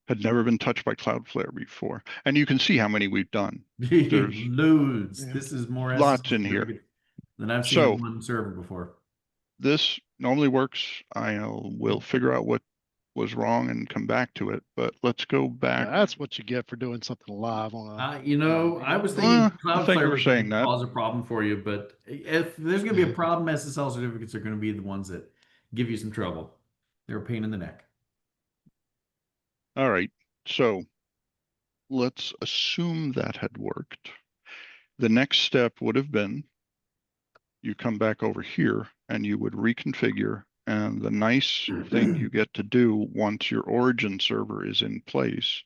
had never been touched by Cloudflare before. And you can see how many we've done. There's Loads. Yeah. This is more lots SSL in here. certificates than I've seen on So one server before. this normally works. I will figure out what was wrong and come back to it, but let's go back. That's what you get for doing something live on a. I was thinking Thank you Cloudflare for was going saying to that. cause a problem for you, but if there's going to be a problem, SSL certificates are going to be the ones that give you some trouble. They're a pain in the neck. All right. So let's assume that had worked. The next step would have been you come back over here and you would reconfigure. And the nice thing you get to do once your origin server is in place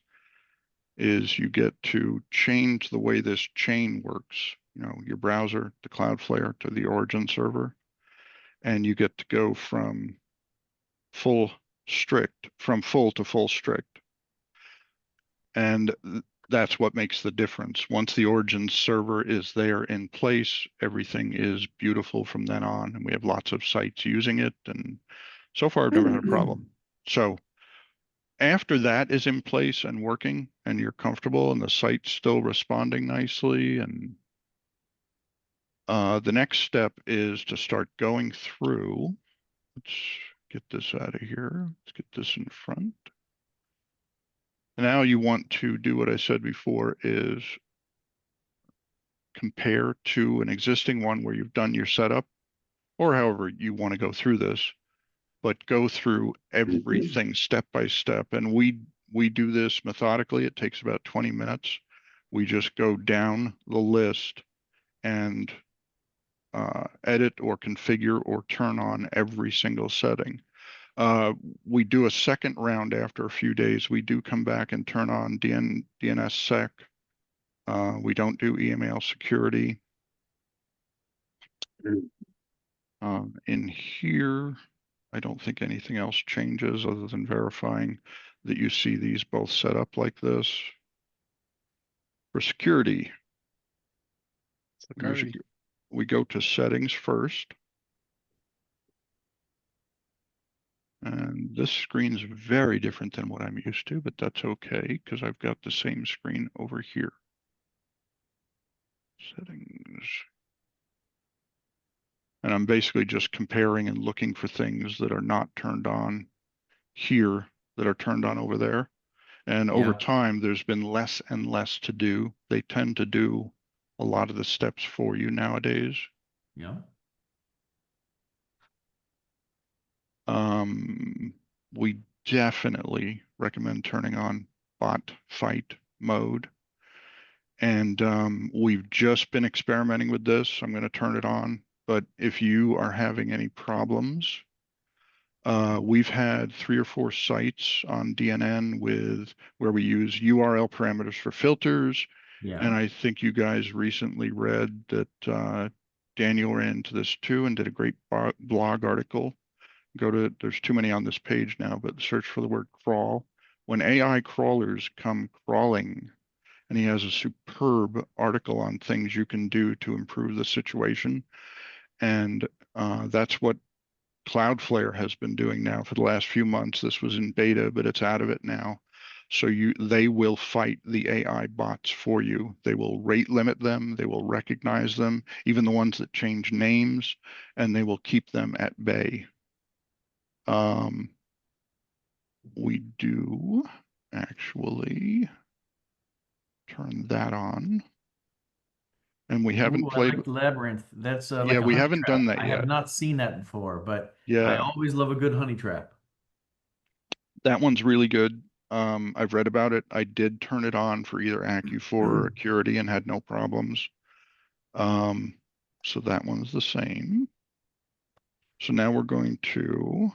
is you get to change the way this chain works, your browser to Cloudflare to the origin server. And you get to go from full to full strict. And that's what makes the difference. Once the origin server is there in place, everything is beautiful from then on. And we have lots of sites using it. And so far, I've never had a problem. So after that is in place and working and you're comfortable and the site's still responding nicely, and the next step is to start going through. Let's get this out of here. Let's get this in front. And now you want to do what I said before, is compare to an existing one where you've done your setup, or however you want to go through this, but go through everything step by step. And we do this methodically. It takes about 20 minutes. We just go down the list and edit or configure or turn on every single setting. We do a second round after a few days. We do come back and turn on DNSSEC. We don't do email security. In here, I don't think anything else changes other than verifying that you see these both set up like this. For security, we go to settings first. And this screen is very different than what I'm used to, but that's okay because I've got the same screen over here. Settings. And I'm basically just comparing and looking for things that are not turned on here that are turned on over there. And over time, there's been less and less to do. They tend to do a lot of the steps for you nowadays. Yeah. We definitely recommend turning on bot fight mode. And we've just been experimenting with this. I'm going to turn it on. But if you are having any problems, we've had 3 or 4 sites on DNN where we use URL parameters for filters. Yeah. And I think you guys recently read that Daniel ran into this too and did a great blog article. There's too many on this page now, but search for the word crawl. When AI crawlers come crawling, and he has a superb article on things you can do to improve the situation. And that's what Cloudflare has been doing now for the last few months. This was in beta, but it's out of it now. So they will fight the AI bots for you. They will rate limit them. They will recognize them, even the ones that change names, and they will keep them at bay. We do actually turn that on. And we haven't played. I like Labyrinth. That's like Yeah, a we honey haven't trap. done that I yet. have not seen that before, but I Yeah, always love a good honey trap. that one's really good. I've read about it. I did turn it on for either AccuFor or Acuity and had no problems. So that one's the same. So now we're going to,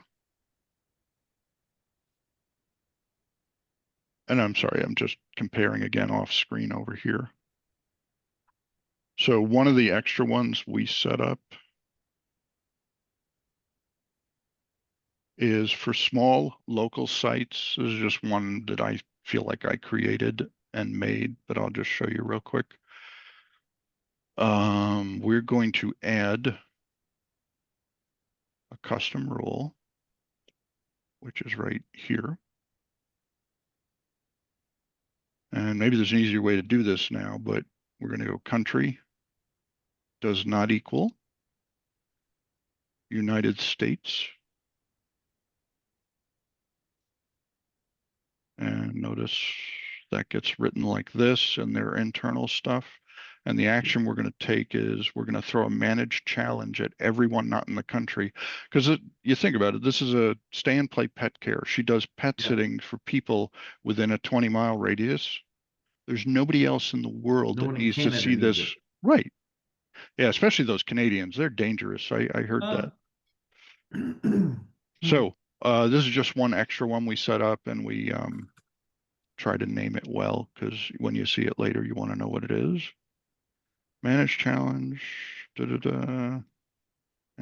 and I'm sorry, I'm just comparing again off screen over here. So one of the extra ones we set up is for small local sites. This is just one that I feel like I created and made, but I'll just show you real quick. We're going to add a custom rule, which is right here. And maybe there's an easier way to do this now, but we're going to go country does not equal United States. And notice that gets written like this in their internal stuff. And the action we're going to take is we're going to throw a managed challenge at everyone not in the country. Because you think about it, this is a stay and play pet care. She does pet sitting for people within a 20-mile radius. There's nobody else in the world No that one in needs to Canada see needs this. it. Right. Yeah, especially those Canadians. They're dangerous. I heard that. So this is just one extra one we set up, and we try to name it well, because when you see it later, you want to know what it is. Manage challenge, and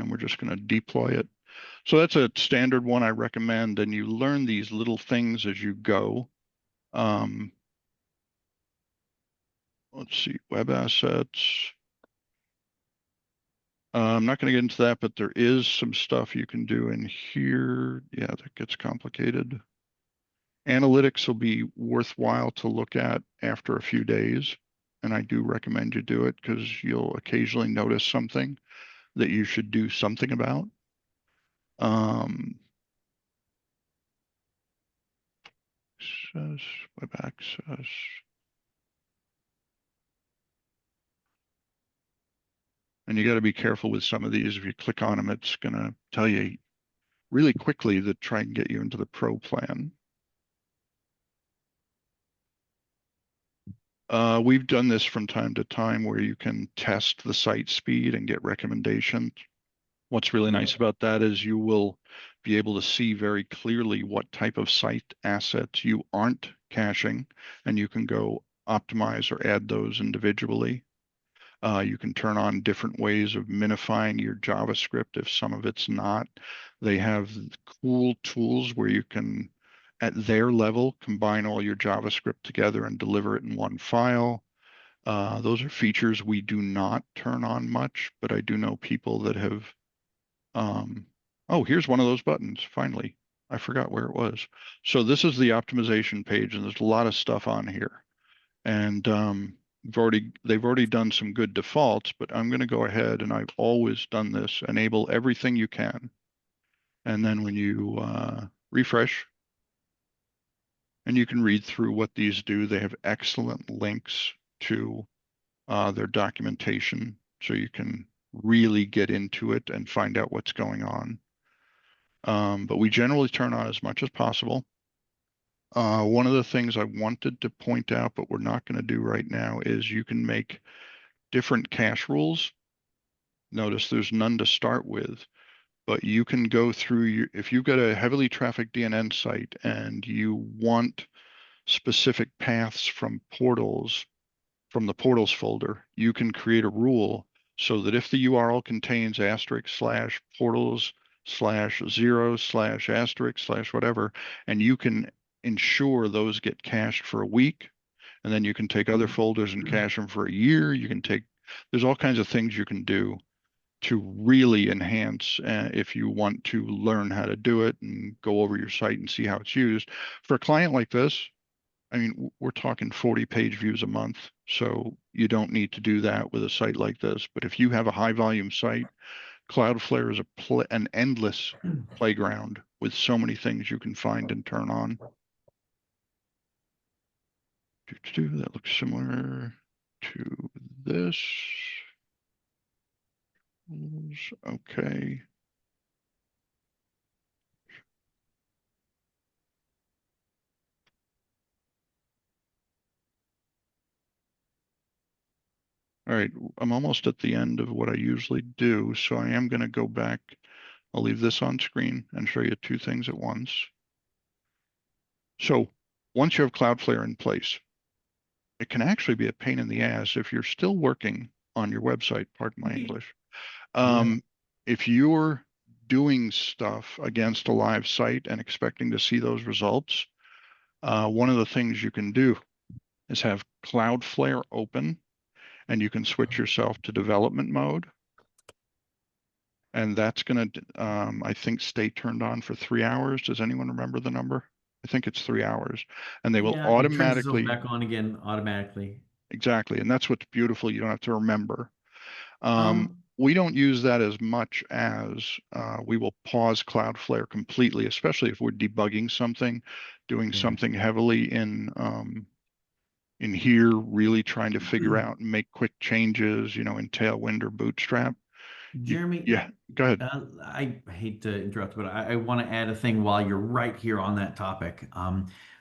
we're just going to deploy it. So that's a standard one I recommend, and you learn these little things as you go. Let's see, web assets. I'm not going to get into that, but there is some stuff you can do in here. Yeah, that gets complicated. Analytics will be worthwhile to look at after a few days, and I do recommend you do it because you'll occasionally notice something that you should do something about. Access, web access. And you got to be careful with some of these. If you click on them, it's going to tell you really quickly to try and get you into the pro plan. We've done this from time to time where you can test the site speed and get recommendations. What's really nice about that is you will be able to see very clearly what type of site assets you aren't caching, and you can go optimize or add those individually. You can turn on different ways of minifying your JavaScript if some of it's not. They have cool tools where you can, at their level, combine all your JavaScript together and deliver it in one file. Those are features we do not turn on much, but I do know people that have. Oh, here's one of those buttons, finally. I forgot where it was. So this is the optimization page, and there's a lot of stuff on here. And they've already done some good defaults, but I'm going to go ahead, and I've always done this, enable everything you can. And then when you refresh, and you can read through what these do, they have excellent links to their documentation, so you can really get into it and find out what's going on. But we generally turn on as much as possible. One of the things I wanted to point out, but we're not going to do right now, is you can make different cache rules. Notice there's none to start with, but you can go through if you've got a heavily trafficked DNN site and you want specific paths from portals, from the portals folder, you can create a rule so that if the URL contains * /portals /0 / whatever, and you can ensure those get cached for a week, and then you can take other folders and cache them for a year. You can there's all kinds of things you can do to really enhance if you want to learn how to do it and go over your site and see how it's used. For a client like this, I mean, we're talking 40 page views a month, so you don't need to do that with a site like this. But if you have a high volume site, Cloudflare is an endless playground with so many things you can find and turn on. That looks similar to this. Okay. All right, I'm almost at the end of what I usually do, so I am going to go back. I'll leave this on screen and show you two things at once. So once you have Cloudflare in place, it can actually be a pain in the ass if you're still working on your website, pardon my English. If you're doing stuff against a live site and expecting to see those results, one of the things you can do is have Cloudflare open, and you can switch yourself to development mode. And that's going to, I think, stay turned on for 3 hours. Does anyone remember the number? I think it's 3 hours. And they will Yeah, it turns itself automatically, back on again automatically. exactly. And that's what's beautiful. You don't have to remember. Um, We don't use that as much as we will pause Cloudflare completely, especially if we're debugging something, doing Yeah. something heavily in here, really trying to figure out and make quick changes, you know, in Tailwind or Bootstrap. Jeremy, Yeah, go ahead. I hate to interrupt, but I want to add a thing while you're right here on that topic.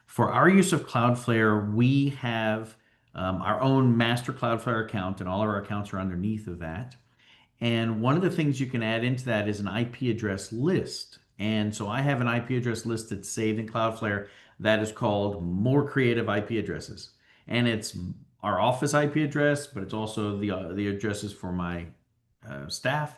For our use of Cloudflare, we have our own master Cloudflare account, and all of our accounts are underneath of that. And one of the things you can add into that is an IP address list. And so I have an IP address list that's saved in Cloudflare that is called More Creative IP Addresses. And it's our office IP address, but it's also the addresses for my staff.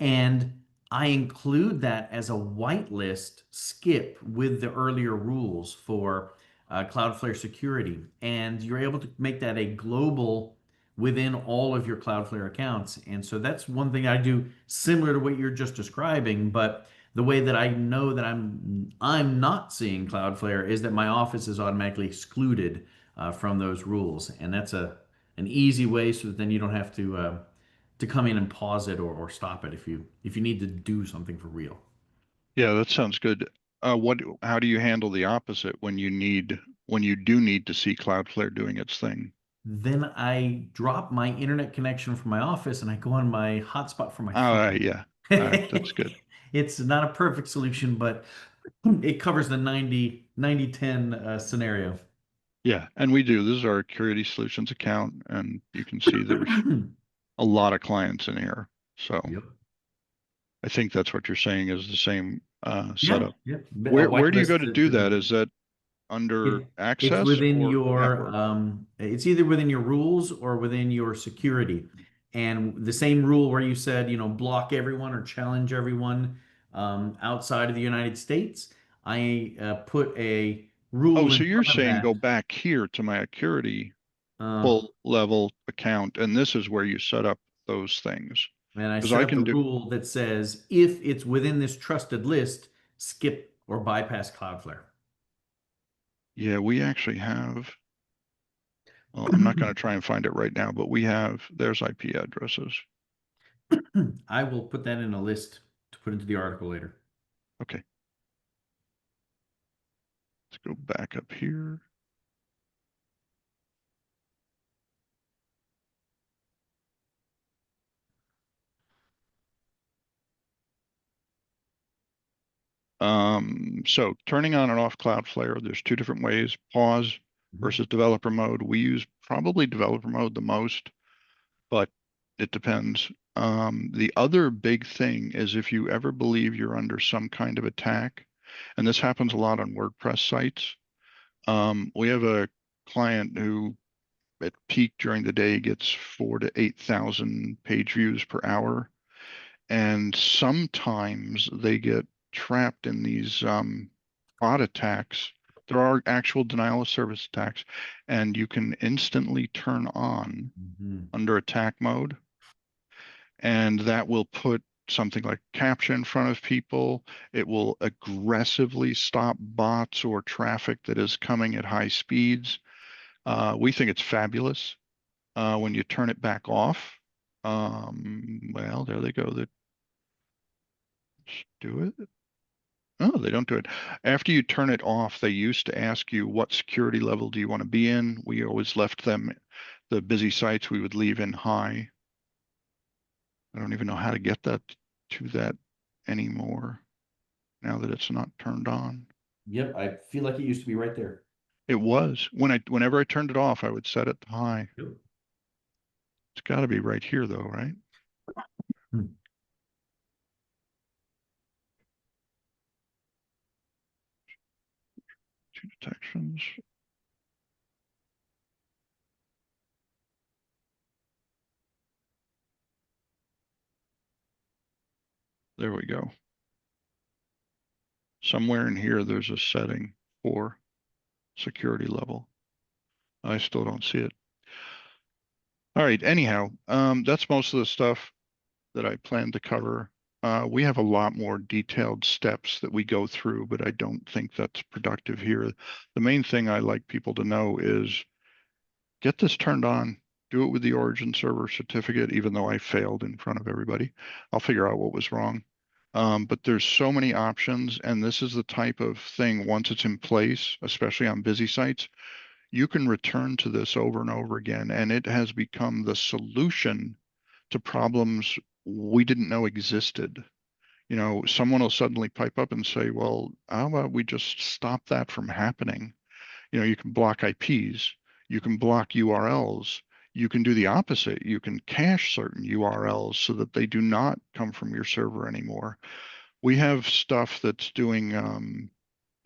And I include that as a whitelist skip with the earlier rules for Cloudflare security. And you're able to make that a global within all of your Cloudflare accounts. And so that's one thing I do similar to what you're just describing, but the way that I know that I'm not seeing Cloudflare is that my office is automatically excluded from those rules. And that's an easy way so that then you don't have to come in and pause it or stop it if you need to do something for real. Yeah, that sounds good. How do you handle the opposite when you do need to see Cloudflare doing its thing? Then I drop my internet connection from my office and I go on my hotspot for my All phone. right, yeah. All right, that's good. It's not a perfect solution, but it covers the 90-10 scenario. Yeah, and we do. This is our Security Solutions account, and you can see there's a lot of clients in here. So Yep. I think that's what you're saying is the same Yeah, setup. yeah. A Where do you go whitelist to do that? Is that it, under it's access within or your network? it's either within your rules or within your security. And the same rule where you said, block everyone or challenge everyone outside of the United States, I put a Oh, rule in so you're front of saying that. go back here to my security Uh, full level account, and this is where you set up those things. and I Because set I up the can do, rule that says if it's within this trusted list, skip or bypass Cloudflare. yeah, we actually have, well, I'm not going to try and find it right now, but there's IP addresses. I will put that in a list to put into the article later. Okay. Let's go back up here. So turning on and off Cloudflare, there's two different ways, pause versus developer mode. We use probably developer mode the most, but it depends. The other big thing is if you ever believe you're under some kind of attack, and this happens a lot on WordPress sites. We have a client who at peak during the day gets 4,000 to 8,000 page views per hour. And sometimes they get trapped in these bot attacks. There are actual denial of service attacks, and you can instantly turn on under attack mode, and that will put something like captcha in front of people. It will aggressively stop bots or traffic that is coming at high speeds. We think it's fabulous when you turn it back off. Well, there they go. Do it. Oh, they don't do it. After you turn it off, they used to ask you what security level do you want to be in. We always left them, the busy sites, we would leave in high. I don't even know how to get that to that anymore now that it's not turned on. Yep, I feel like it used to be right there. It was. Whenever I turned it off, I would set it to high. Yep. It's got to be right here though, right? Hmm. Two detections. There we go. Somewhere in here, there's a setting for security level. I still don't see it. All right. Anyhow, that's most of the stuff that I plan to cover. We have a lot more detailed steps that we go through, but I don't think that's productive here. The main thing I like people to know is get this turned on, do it with the origin server certificate, even though I failed in front of everybody. I'll figure out what was wrong. But there's so many options, and this is the type of thing, once it's in place, especially on busy sites, you can return to this over and over again, and it has become the solution to problems we didn't know existed. You know, someone will suddenly pipe up and say, well, how about we just stop that from happening? You know, you can block IPs, you can block URLs, you can do the opposite. You can cache certain URLs so that they do not come from your server anymore. We have stuff that's doing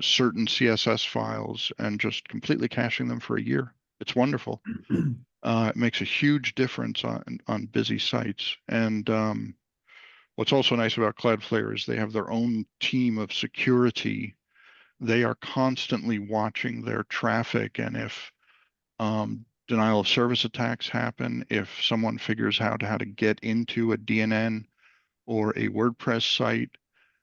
certain CSS files and just completely caching them for a year. It's wonderful. It makes a huge difference on busy sites. And what's also nice about Cloudflare is they have their own team of security. They are constantly watching their traffic, and if denial of service attacks happen, if someone figures out how to get into a DNN or a WordPress site,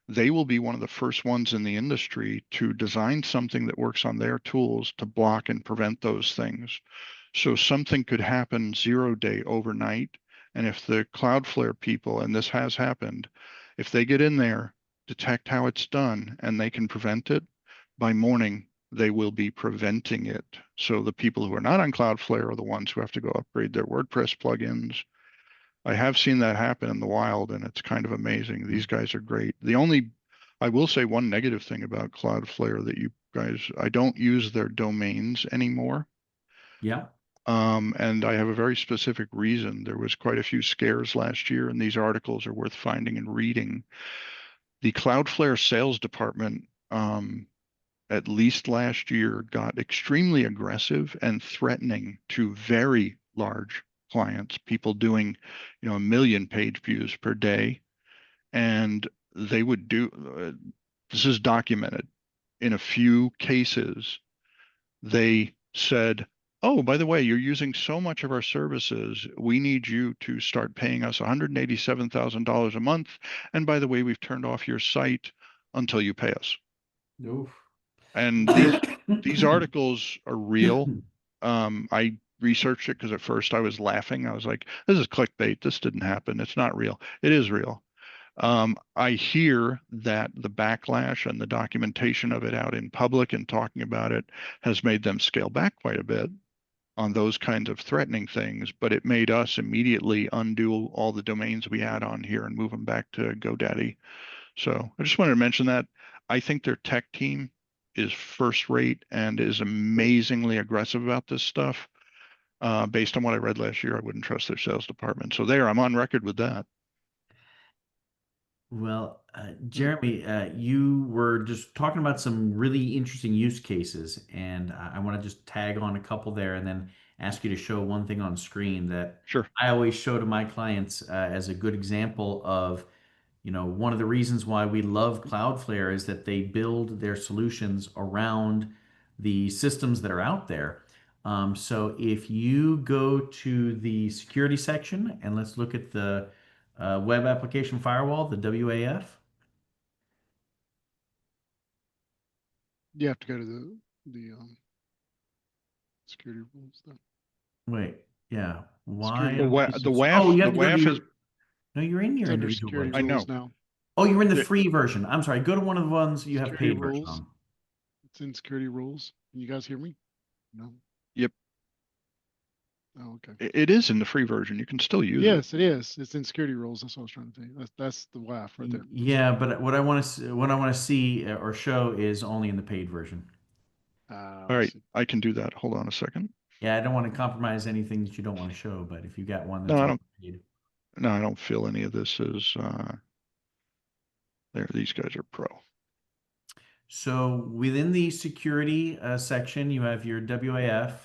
they will be one of the first ones in the industry to design something that works on their tools to block and prevent those things. So something could happen 0-day overnight. And if the Cloudflare people, and this has happened, if they get in there, detect how it's done, and they can prevent it, by morning, they will be preventing it. So the people who are not on Cloudflare are the ones who have to go upgrade their WordPress plugins. I have seen that happen in the wild, and it's kind of amazing. These guys are great. I will say one negative thing about Cloudflare that you guys, I don't use their domains anymore. Yeah. And I have a very specific reason. There was quite a few scares last year, and these articles are worth finding and reading. The Cloudflare sales department, at least last year, got extremely aggressive and threatening to very large clients, people doing, 1 million page views per day. And they would this is documented. In a few cases, they said, oh, by the way, you're using so much of our services. We need you to start paying us $187,000 a month. And by the way, we've turned off your site until you pay us. Oof. And these articles are real. I researched it because at first I was laughing. I was like, this is clickbait. This didn't happen. It's not real. It is real. I hear that the backlash and the documentation of it out in public and talking about it has made them scale back quite a bit on those kinds of threatening things, but it made us immediately undo all the domains we had on here and move them back to GoDaddy. So I just wanted to mention that. I think their tech team is first rate and is amazingly aggressive about this stuff. Based on what I read last year, I wouldn't trust their sales department. So I'm on record with that. Well, Jeremy, you were just talking about some really interesting use cases, and I want to just tag on a couple there and then ask you to show one thing on screen that Sure. I always show to my clients as a good example of, one of the reasons why we love Cloudflare is that they build their solutions around the systems that are out there. So if you go to the security section and let's look at the web application firewall, the WAF. You have to go to the security rules though. Wait, yeah. Why? Security rules. The Oh, WAF, you the have to go to WAF your. is, No, you're in It's your under individual security version. I know. rules now. Oh, you're in the It- free version. I'm sorry. Go to one of the ones you have Security paid version rules. on. It's in security rules. Can you guys hear me? No. Yep. Oh, okay. It is in the free version. You can still use it. Yes, it is. It's in security rules. That's what I was trying to tell you. That's the WAF right there. Yeah, but what I want to see or show is only in the paid version. All right, I can do that. Hold on a second. Yeah, I don't want to compromise anything that you don't want to show, but if you got one No, that's I all don't. you need. No, I don't feel any of this is. There, these guys are pro. So within the security section, you have your WAF, See,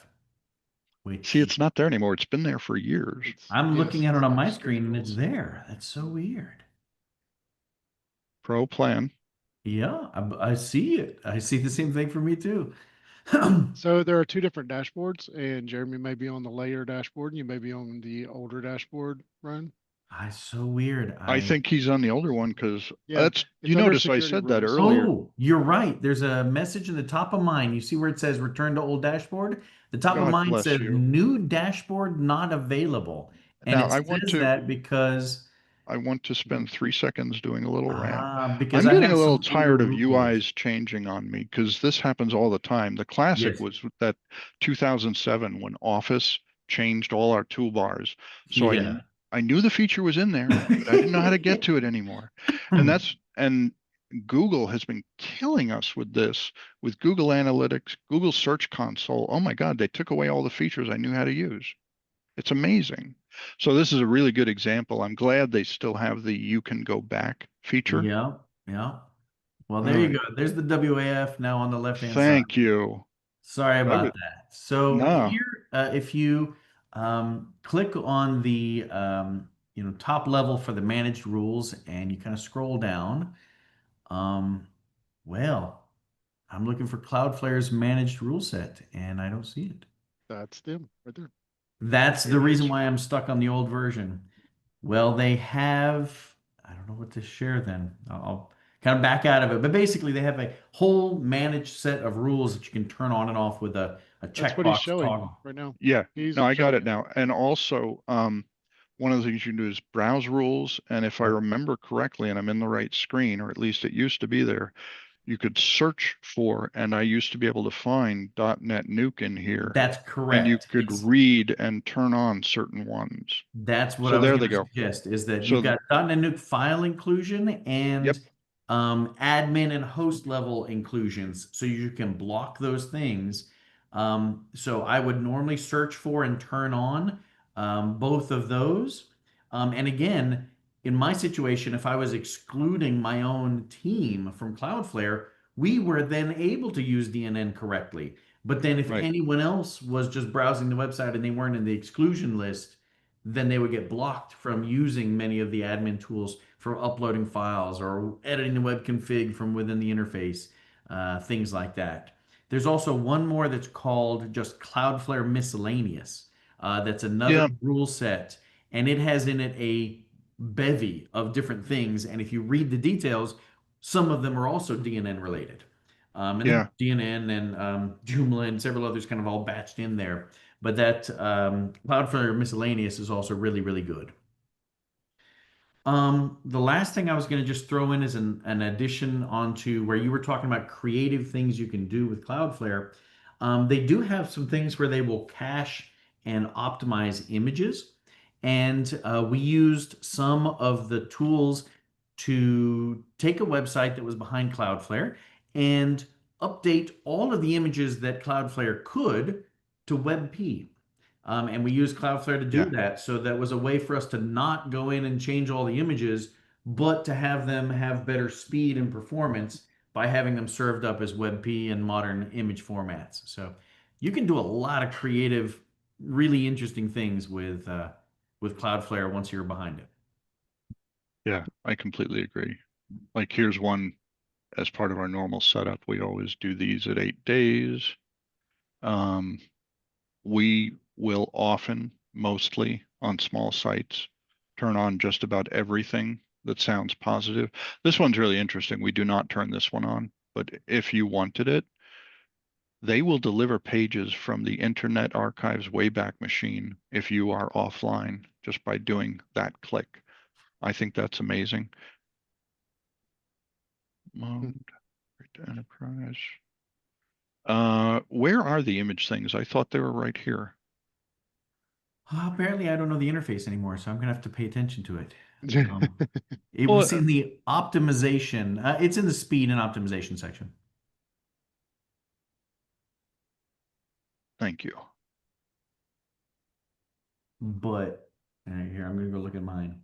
which it's not there anymore. It's been there for years. I'm Yes, looking at it on my security screen and it's rules. there. That's so weird. Pro plan. Yeah, I see it. I see the same thing for me too. So there are two different dashboards, and Jeremy may be on the layer dashboard, and you may be on the older dashboard, Ryan. So weird. I think he's on the older one because Yeah, that's, it's you under notice I security said that rules. earlier. Oh, you're right. There's a message in the top of mine. You see where it says return to old dashboard? The top of God mine bless says you. new dashboard not available. And Now it says that because I want to spend 3 seconds doing a little rant. because I'm I getting a have little some older tired of rules. UIs changing on me because this happens all the time. The classic Yes. was that 2007 when Office changed all our toolbars. So Yeah. I knew the feature was in there, but I didn't know how to get to it anymore. And Google has been killing us with this, with Google Analytics, Google Search Console. Oh my God, they took away all the features I knew how to use. It's amazing. So this is a really good example. I'm glad they still have the you can go back feature. Yeah. Yeah. Well, All there you right. go. There's the WAF now on the left-hand side. Thank you. Sorry That about was that. So no. here, if you click on the top level for the managed rules and you kind of scroll down, um, well, I'm looking for Cloudflare's managed rule set and I don't see it. That's them right there. That's the reason why I'm stuck on the old version. Well, they have, I don't know what to share then. I'll kind of back out of it. But basically, they have a whole managed set of rules that you can turn on and off with a That's what he's checkbox showing toggle. right now. Yeah. He's No, I got showing it now. And also, one of the things you can do is browse rules. And if I Yep. remember correctly, and I'm in the right screen, or at least it used to be there, you could search for, and I used to be able to find .NET Nuke in here, That's and you correct. could read and turn on certain ones. That's what So I was there going they to go. suggest is that you've So got .NET Nuke file inclusion yep, and admin and host level inclusions, so you can block those things. So I would normally search for and turn on both of those. And again, in my situation, if I was excluding my own team from Cloudflare, we were then able to use DNN correctly. But then if right. anyone else was just browsing the website and they weren't in the exclusion list, then they would get blocked from using many of the admin tools for uploading files or editing the web config from within the interface, things like that. There's also one more that's called just Cloudflare Miscellaneous. That's another Yeah, rule set, and it has in it a bevy of different things. And if you read the details, some of them are also DNN related. And then yeah. DNN and Joomla and several others kind of all batched in there. But that Cloudflare Miscellaneous is also really, really good. The last thing I was going to just throw in is an addition onto where you were talking about creative things you can do with Cloudflare. They do have some things where they will cache and optimize images. And we used some of the tools to take a website that was behind Cloudflare and update all of the images that Cloudflare could to WebP. And we used Cloudflare to do Yeah. that. So that was a way for us to not go in and change all the images, but to have them have better speed and performance by having them served up as WebP and modern image formats. So you can do a lot of creative, really interesting things with Cloudflare once you're behind it. Yeah, I completely agree. Like here's one as part of our normal setup. We always do these at 8 days. We will often, mostly on small sites, turn on just about everything that sounds positive. This one's really interesting. We do not turn this one on, but if you wanted it, they will deliver pages from the Internet Archive's Wayback Machine if you are offline just by doing that click. I think that's amazing. Mode, enterprise. Where are the image things? I thought they were right here. Apparently, I don't know the interface anymore, so I'm gonna have to pay attention to it. It Well, was in the optimization. It's in the speed and optimization section. thank you. but here, I'm gonna go look at mine.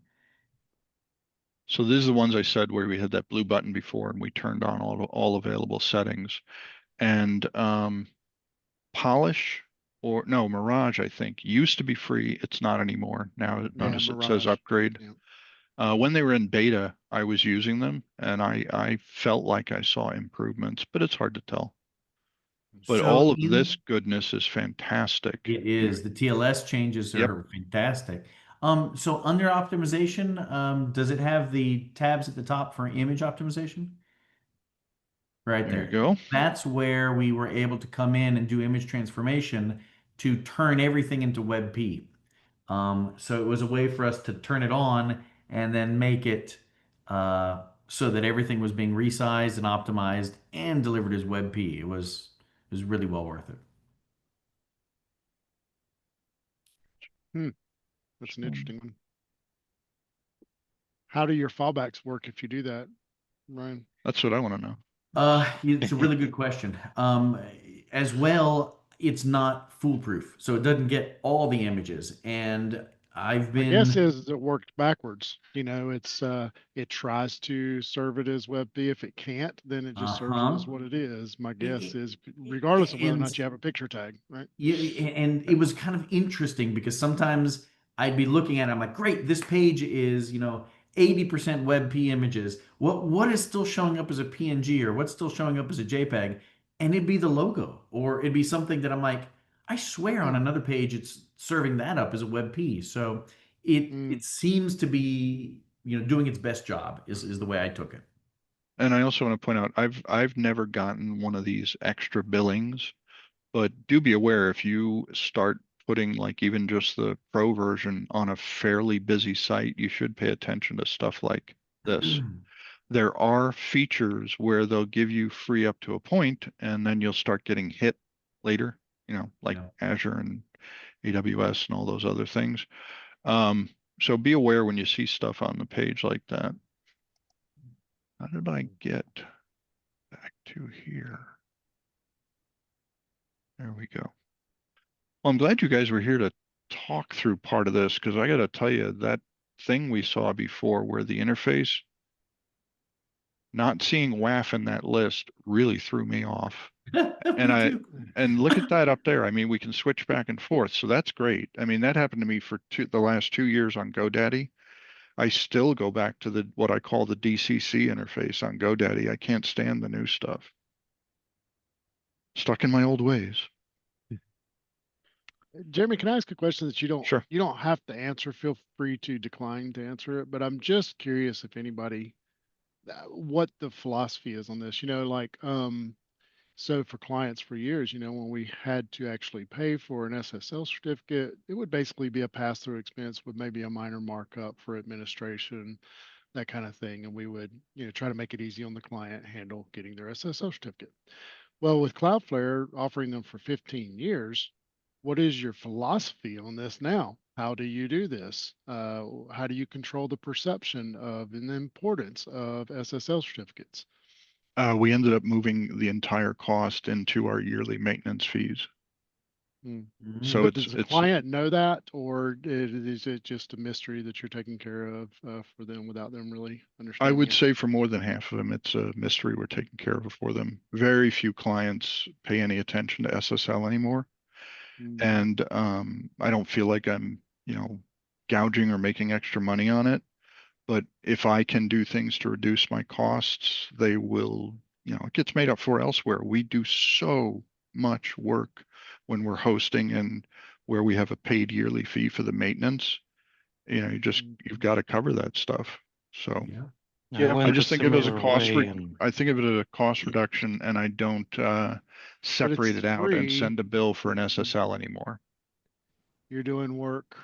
So these are the ones I said where we had that blue button before and we turned on all available settings. And Polish or no, Mirage, I think, used to be free. It's not anymore. Now Yeah, notice it says Mirage. upgrade. Yeah. When they were in beta, I was using them and I felt like I saw improvements, but it's hard to tell. But So all of this goodness is fantastic. it is. The TLS changes Yep. are fantastic. So under optimization, does it have the tabs at the top for image optimization? Right There you there. go. That's where we were able to come in and do image transformation to turn everything into WebP. So it was a way for us to turn it on and then make it so that everything was being resized and optimized and delivered as WebP. It was really well worth it. That's an interesting one. How do your fallbacks work if you do that, Ryan? That's what I want to know. It's a really good question. As well, it's not foolproof, so it doesn't get all the images. And I've My guess been, is it worked backwards. It's it tries to serve it as WebP. If it can't, then it just serves it uh-huh. as what it is. My guess I- is regardless of whether or And not you have a picture tag, right? Yeah, and it was kind of interesting because sometimes I'd be looking at it, I'm like, great, this page is, 80% WebP images. What is still showing up as a PNG or what's still showing up as a JPEG? And it'd be the logo, or it'd be something that I'm like, I swear on Mm, another page it's serving that up as a WebP. So it mm. it seems to be, doing its best job is the way I took it. And I also want to point out, I've never gotten one of these extra billings, but do be aware if you start putting like even just the pro version on a fairly busy site, you should pay attention to stuff like this. There are features where they'll give you free up to a point, and then you'll start getting hit later, like Yeah. Azure and AWS and all those other things. Um, so be aware when you see stuff on the page like that. How did I get back to here? There we go. Well, I'm glad you guys were here to talk through part of this because I got to tell you that thing we saw before where the interface, not seeing WAF in that list really threw me off. And Me I too. and look at that up there. I mean, we can switch back and forth, so that's great. I mean, that happened to me for the last 2 years on GoDaddy. I still go back to the what I call the DCC interface on GoDaddy. I can't stand the new stuff. Stuck in my old ways. Jeremy, can I ask a question that Sure. you don't have to answer? Feel free to decline to answer it, but I'm just curious if anybody what the philosophy is on this. So for clients for years, when we had to actually pay for an SSL certificate, it would basically be a pass-through expense with maybe a minor markup for administration, that kind of thing. And we would, try to make it easy on the client handle getting their SSL certificate. Well, with Cloudflare offering them for 15 years, what is your philosophy on this now? How do you do this? How do you control the perception of and the importance of SSL certificates? We ended up moving the entire cost into our yearly maintenance fees. Hmm. So Mm. But it's does the it's client know that, or is it just a mystery that you're taking care of for them without them really I understanding would it? say for more than half of them, it's a mystery we're taking care of for them. Very few clients pay any attention to SSL anymore. Mm, And I don't feel like I'm, gouging or making extra money on it. But if I can do things to reduce my costs, they will, it gets made up for elsewhere. We do so much work when we're hosting and where we have a paid yearly fee for the maintenance. mm, You've got to cover that stuff. So Yeah. I Yeah, I went a just think of it as a similar cost way and I think of it as a cost reduction and I don't but it's separate it out and free. send a bill for an Mm, SSL anymore. You're doing work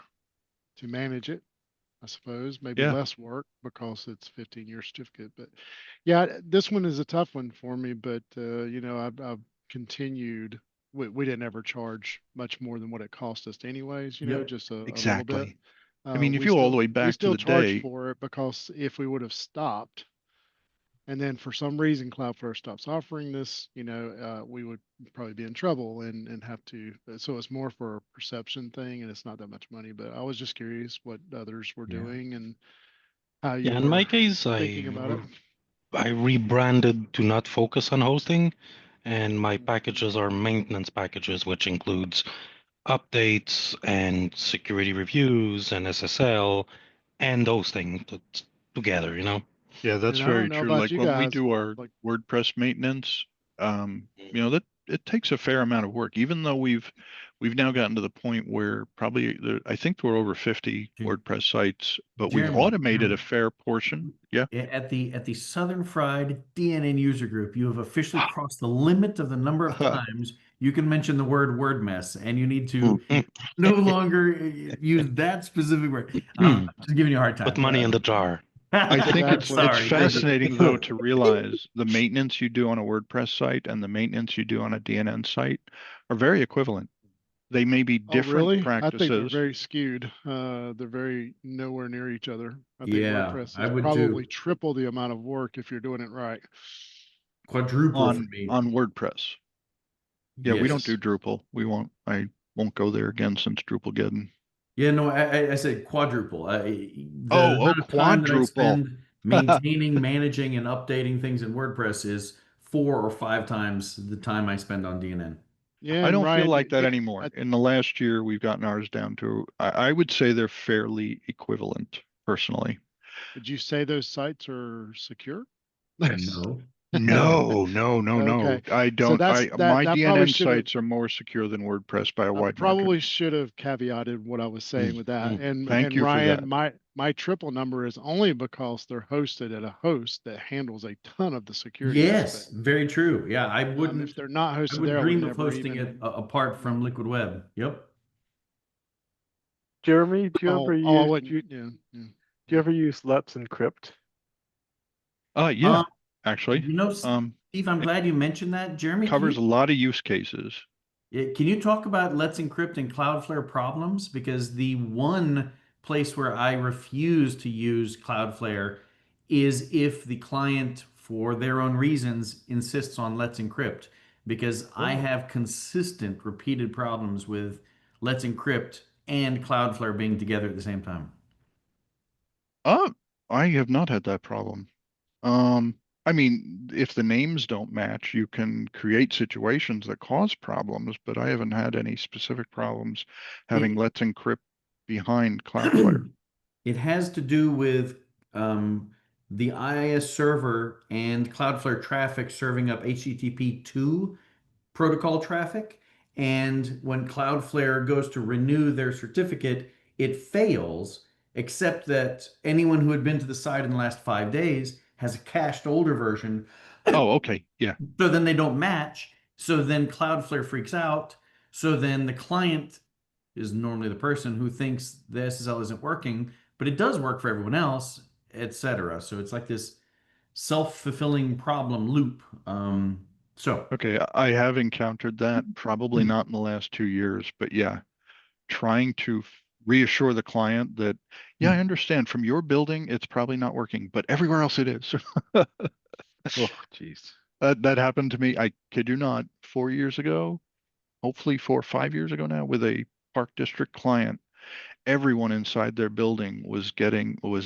to manage it, I suppose, maybe Yeah. less work because it's 15-year certificate. But yeah, this one is a tough one for me, but I've continued. We didn't ever charge much more than what it cost us anyways, Yep. just a little bit. Exactly. I mean, if you go all the way We back to still the charge day, for it because if we would have stopped, and then for some reason Cloudflare stops offering this, we would probably be in trouble and have to. So it's more for a perception thing, and it's not that much money. But I was just curious what others were Yeah. doing and how you Yeah, in were my case, thinking about it. I rebranded to not focus on hosting, and my Mhm. packages are maintenance packages, which includes updates and security reviews and SSL and those things together, you know? Yeah, that's And I don't very know true. about Like you when we guys, do our like, WordPress maintenance, that it takes a fair amount of work, even though we've now gotten to the point where probably I think we're over 50 Jer- WordPress sites, but we've Jeremy, automated a fair portion. Yeah. At the Southern Fried DNN User Group, you have officially crossed the limit of the number of times you can mention the word word mess, and you need to no longer use that specific word. I'm just giving you a hard Put time. money in the jar. I think it's Exactly. it's Sorry. fascinating though to realize the maintenance you do on a WordPress site and the maintenance you do on a DNN site are very equivalent. They may be oh, different really? I think they're practices. very skewed. They're very nowhere near each other. I think Yeah, WordPress I is would probably too. triple the amount of work if you're doing it right. Quadruple for on me. on WordPress. Yeah, we don't Yes. do Drupal. I won't go there again since Drupalgeddon. Yeah, no, I said quadruple. The Oh, amount of time that I quadruple. spend maintaining, managing, and updating things in WordPress is 4 or 5 times the time I spend on DNN. Yeah, I and don't feel Ryan, like that anymore. In the last year, we've gotten ours down to, I would say they're fairly equivalent, personally. would you say those sites are secure? No. No, no, no, no. Okay, I so don't. that's that. My That probably DNN should have. sites are more secure than WordPress by a I wide margin. probably should have caveated what I was saying with that. Thank And you for Ryan, that. my triple number is only because they're hosted at a host that handles a ton of the security Yes, aspect. very true. Yeah, If they're not I hosted would there, I would dream of never hosting even. it apart from Liquid Web. Yep. Jeremy, do you ever I use wouldn't. Yeah, yeah. do you ever use Let's Encrypt? Yeah, Um, actually, Steve, I'm glad you mentioned that. Jeremy, covers a lot of use cases. can you talk about Let's Encrypt and Cloudflare problems? Because the one place where I refuse to use Cloudflare is if the client, for their own reasons, insists on Let's Encrypt. Because I Oh. have consistent, repeated problems with Let's Encrypt and Cloudflare being together at the same time. I have not had that problem. Um, I mean, if the names don't match, you can create situations that cause problems, but I haven't had any specific problems having It, Let's Encrypt behind Cloudflare. it has to do with the IIS server and Cloudflare traffic serving up HTTP2 protocol traffic. And when Cloudflare goes to renew their certificate, it fails, except that anyone who had been to the site in the last 5 days has a cached older version. Oh, okay. Yeah. So then they don't match. So then Cloudflare freaks out. So then the client is normally the person who thinks the SSL isn't working, but it does work for everyone else, etc. So it's like this self-fulfilling problem loop. So Okay. I have encountered that, probably not in the last 2 years, but yeah, trying to reassure the client that, yeah, I understand from your building, it's probably not working, but everywhere else it is. Oh, jeez. That happened to me. I kid you not, 4 years ago, hopefully 4 or 5 years ago now, with a Park District client. Everyone inside their building was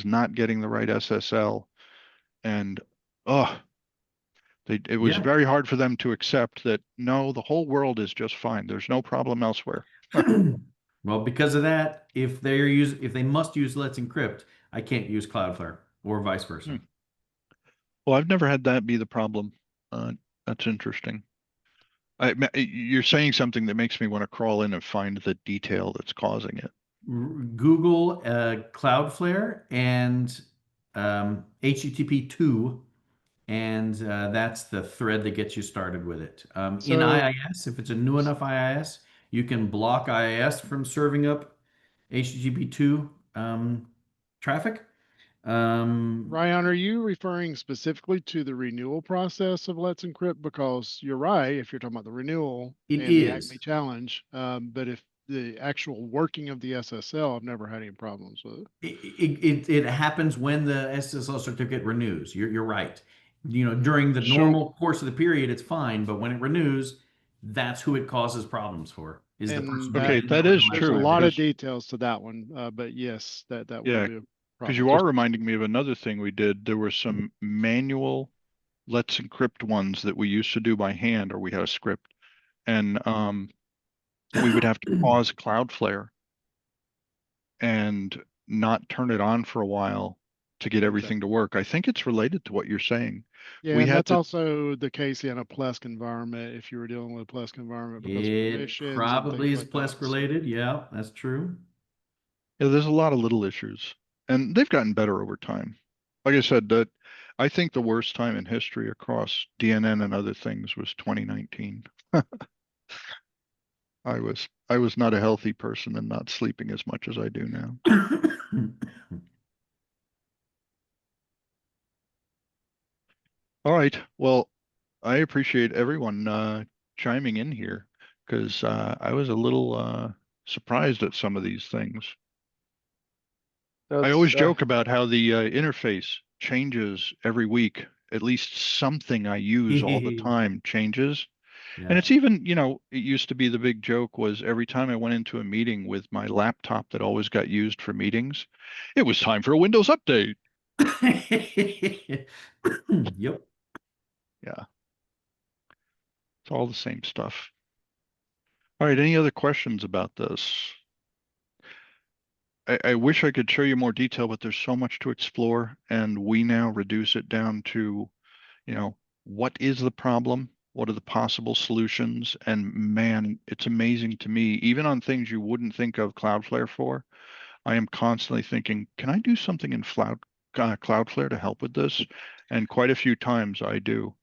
not getting the right SSL, and oh, it was yeah. very hard for them to accept that no, the whole world is just fine. There's no problem elsewhere. Well, because of that, if they must use Let's Encrypt, I can't use Cloudflare or vice versa. Well, I've never had that be the problem. That's interesting. You're saying something that makes me want to crawl in and find the detail that's causing it. Google Cloudflare and HTTP2, and that's the thread that gets you started with it. In So IIS, if it's a new enough IIS, you can block IIS from serving up HTTP2 traffic. Ryan, are you referring specifically to the renewal process of Let's Encrypt? Because you're right, if you're talking about the renewal It and the is. Acme challenge, but if the actual working of the SSL, I've never had any problems with it. It happens when the SSL certificate renews. You're right. During the So- normal course of the period, it's fine, but when it renews, that's who it causes problems for, is the And person that- who Okay, didn't that know is the There's a true, lot of because- details to that one, but yes, that Yeah, will be a because problem. you are reminding me of another thing we did. There were some manual let's encrypt ones that we used to do by hand, or we had a script, and we would have to pause Cloudflare and not turn it on for a while to get everything to work. I think it's related to what you're saying. Yeah, We and had that's to- also the case in a Plesk environment, if you were dealing with a Plesk environment because of It permissions and probably things is like that. Plesk related. Yeah, that's true. Yeah, there's a lot of little issues, and they've gotten better over time. Like I said, that I think the worst time in history across DNN and other things was 2019. I was not a healthy person and not sleeping as much as I do now. All right. Well, I appreciate everyone chiming in here, because I was a little surprised at some of these things. I always joke about how the interface changes every week. At least something I use all the time changes. And Yeah. it's even, it used to be the big joke was every time I went into a meeting with my laptop that always got used for meetings, it was time for a Windows update. Yep. Yeah. It's all the same stuff. All right. Any other questions about this? I wish I could show you more detail, but there's so much to explore, and we now reduce it down to, what is the problem? What are the possible solutions? And man, it's amazing to me, even on things you wouldn't think of Cloudflare for, I am constantly thinking, can I do something in Cloudflare to help with this? And quite a few times I do.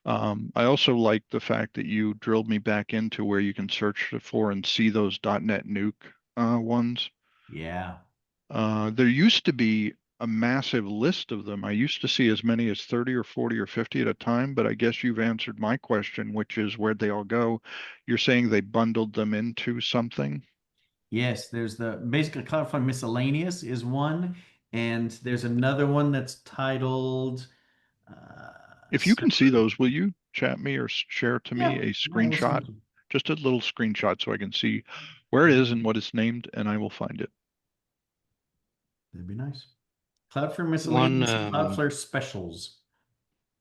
I also like the fact that you drilled me back into where you can search for and see those .NET Nuke ones. Yeah. There used to be a massive list of them. I used to see as many as 30 or 40 or 50 at a time, but I guess you've answered my question, which is where'd they all go? You're saying they bundled them into something? Yes, there's basically Cloudflare Miscellaneous is one, and there's another one that's titled If you can see those, will you chat me or share to me Yeah, a I will screenshot? send you. Just a little screenshot so I can see where it is and what it's named, and I will find it. That'd be nice. Cloudflare Miscellaneous, Cloudflare Specials.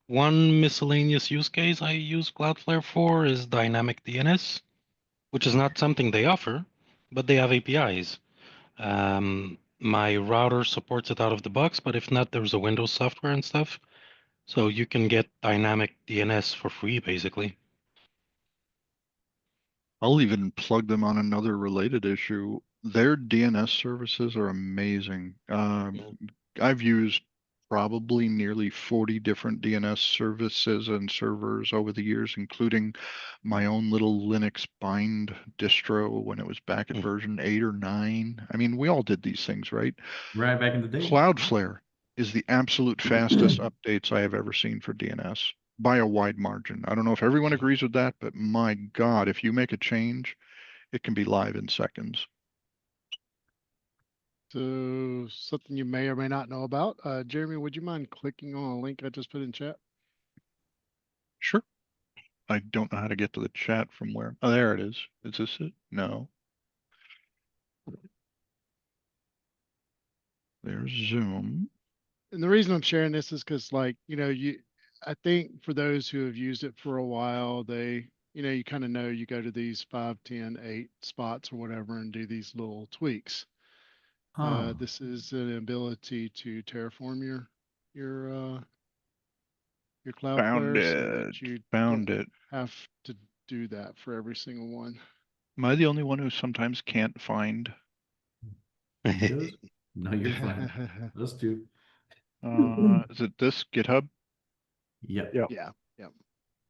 One miscellaneous use case I use Cloudflare for is dynamic DNS, which is not something they offer, but they have APIs. My router supports it out of the box, but if not, there's a Windows software and stuff. So you can get dynamic DNS for free, basically. I'll even plug them on another related issue. Their DNS services are amazing. I've used probably nearly 40 different DNS services and servers over the years, including my own little Linux bind distro when it was back at version 8 or 9. I mean, we all did these things, right? Right back in the day. Cloudflare is the absolute fastest updates I have ever seen for DNS by a wide margin. I don't know if everyone agrees with that, but my God, if you make a change, it can be live in seconds. So something you may or may not know about. Jeremy, would you mind clicking on a link I just put in chat? Sure. I don't know how to get to the chat from where. Oh, there it is. Is this it? No. There's Zoom. And the reason I'm sharing this is because I think for those who have used it for a while, you kind of know you go to these 5, 10, 8 spots or whatever and do these little tweaks. Huh. This is an ability to terraform your Found Cloudflare so it. that you Found don't it. have to do that for every single one. Am I the only one who sometimes can't find? Windows? No, you're fine. Those two. Is it this GitHub? Yep. Yep. Yeah.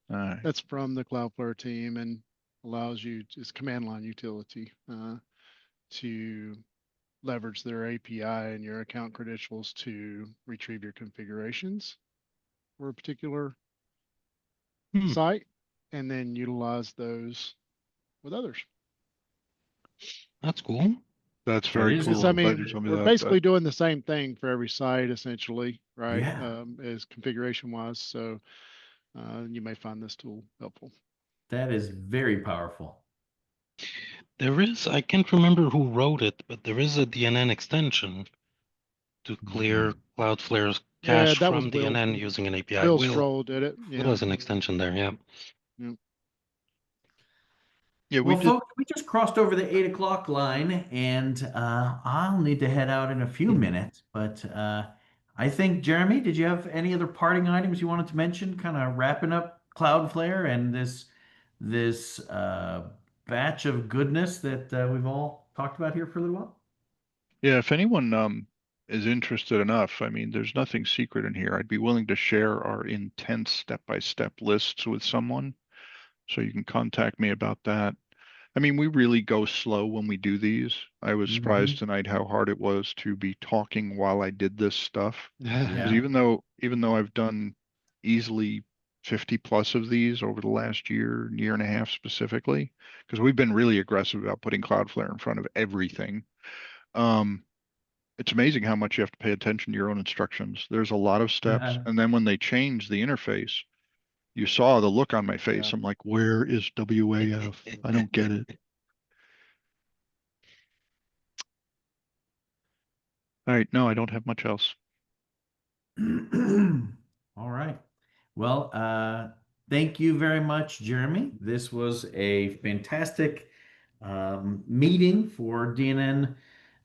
All right. That's from the Cloudflare team and allows you, it's command line utility, to leverage their API and your account credentials to retrieve your configurations for a particular site and then utilize those with others. That's cool. That's That very is cool. Because I I'm glad you mean, told me we're that. basically doing the same thing for every site essentially, right? Yeah. As configuration wise. So you may find this tool helpful. That is very powerful. There is, I can't remember who wrote it, but there is a DNN extension to clear Cloudflare's Yeah, cache that was from Will. DNN using an API. Will Will Stroll did it. Will Yeah. has an extension there, yeah. Yeah, we Well, did. folks, we just crossed over the 8 o'clock line, and I'll need to head out in a few minutes. But I think, Jeremy, did you have any other parting items you wanted to mention? Kind of wrapping up Cloudflare and this batch of goodness that we've all talked about here for a little while. Yeah, if anyone is interested enough, I mean, there's nothing secret in here. I'd be willing to share our intense step-by-step lists with someone, so you can contact me about that. I mean, we really go slow when we do these. I was surprised tonight how hard it was to be talking while I did this stuff. Because Yeah. even though I've done easily 50 plus of these over the last year and a half specifically, because we've been really aggressive about putting Cloudflare in front of everything. It's amazing how much you have to pay attention to your own instructions. There's a lot of steps, and then when they change the interface, you saw the look on my face. Yeah. I'm like, where is WAF? I don't get it. All right, no, I don't have much else. All right. Well, thank you very much, Jeremy. This was a fantastic meeting for DNN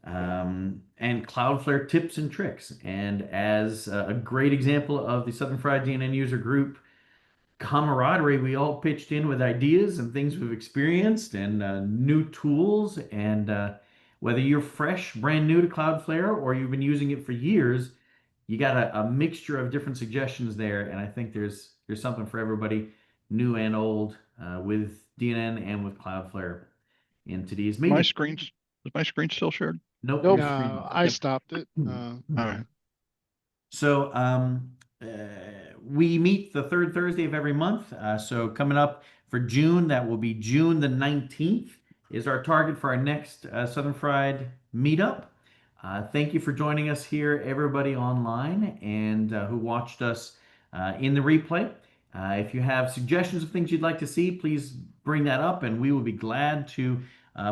and Cloudflare tips and tricks. And as a great example of the Southern Fried DNN User Group camaraderie, we all pitched in with ideas and things we've experienced and new tools. And whether you're fresh, brand new to Cloudflare, or you've been using it for years, you got a mixture of different suggestions there. And I think there's something for everybody, new and old, with DNN and with Cloudflare in today's My meeting. is my screen still shared? Nope, Nope. your screen. No, I Yep. stopped it. All right. So we meet the third Thursday of every month. So coming up for June, that will be June the 19th is our target for our next Southern Fried meetup. Thank you for joining us here, everybody online and who watched us in the replay. If you have suggestions of things you'd like to see, please bring that up and we will be glad to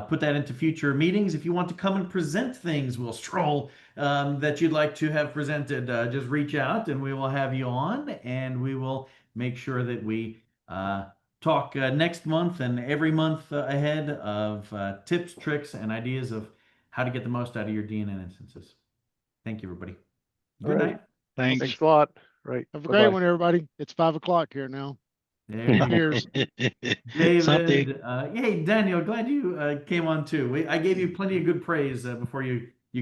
put that into future meetings. If you want to come and present things, Will Stroll, that you'd like to have presented, just reach out and we will have you on and we will make sure that we talk next month and every month ahead of tips, tricks, and ideas of how to get the most out of your DNN instances. Thank you, everybody. Good All right. night. Thanks. Thanks a lot. Right. Have a Bye-bye. great one, everybody. It's 5 o'clock here now. There you go. Cheers. Something. David, hey, Daniel, glad you came on too. I gave you plenty of good praise before you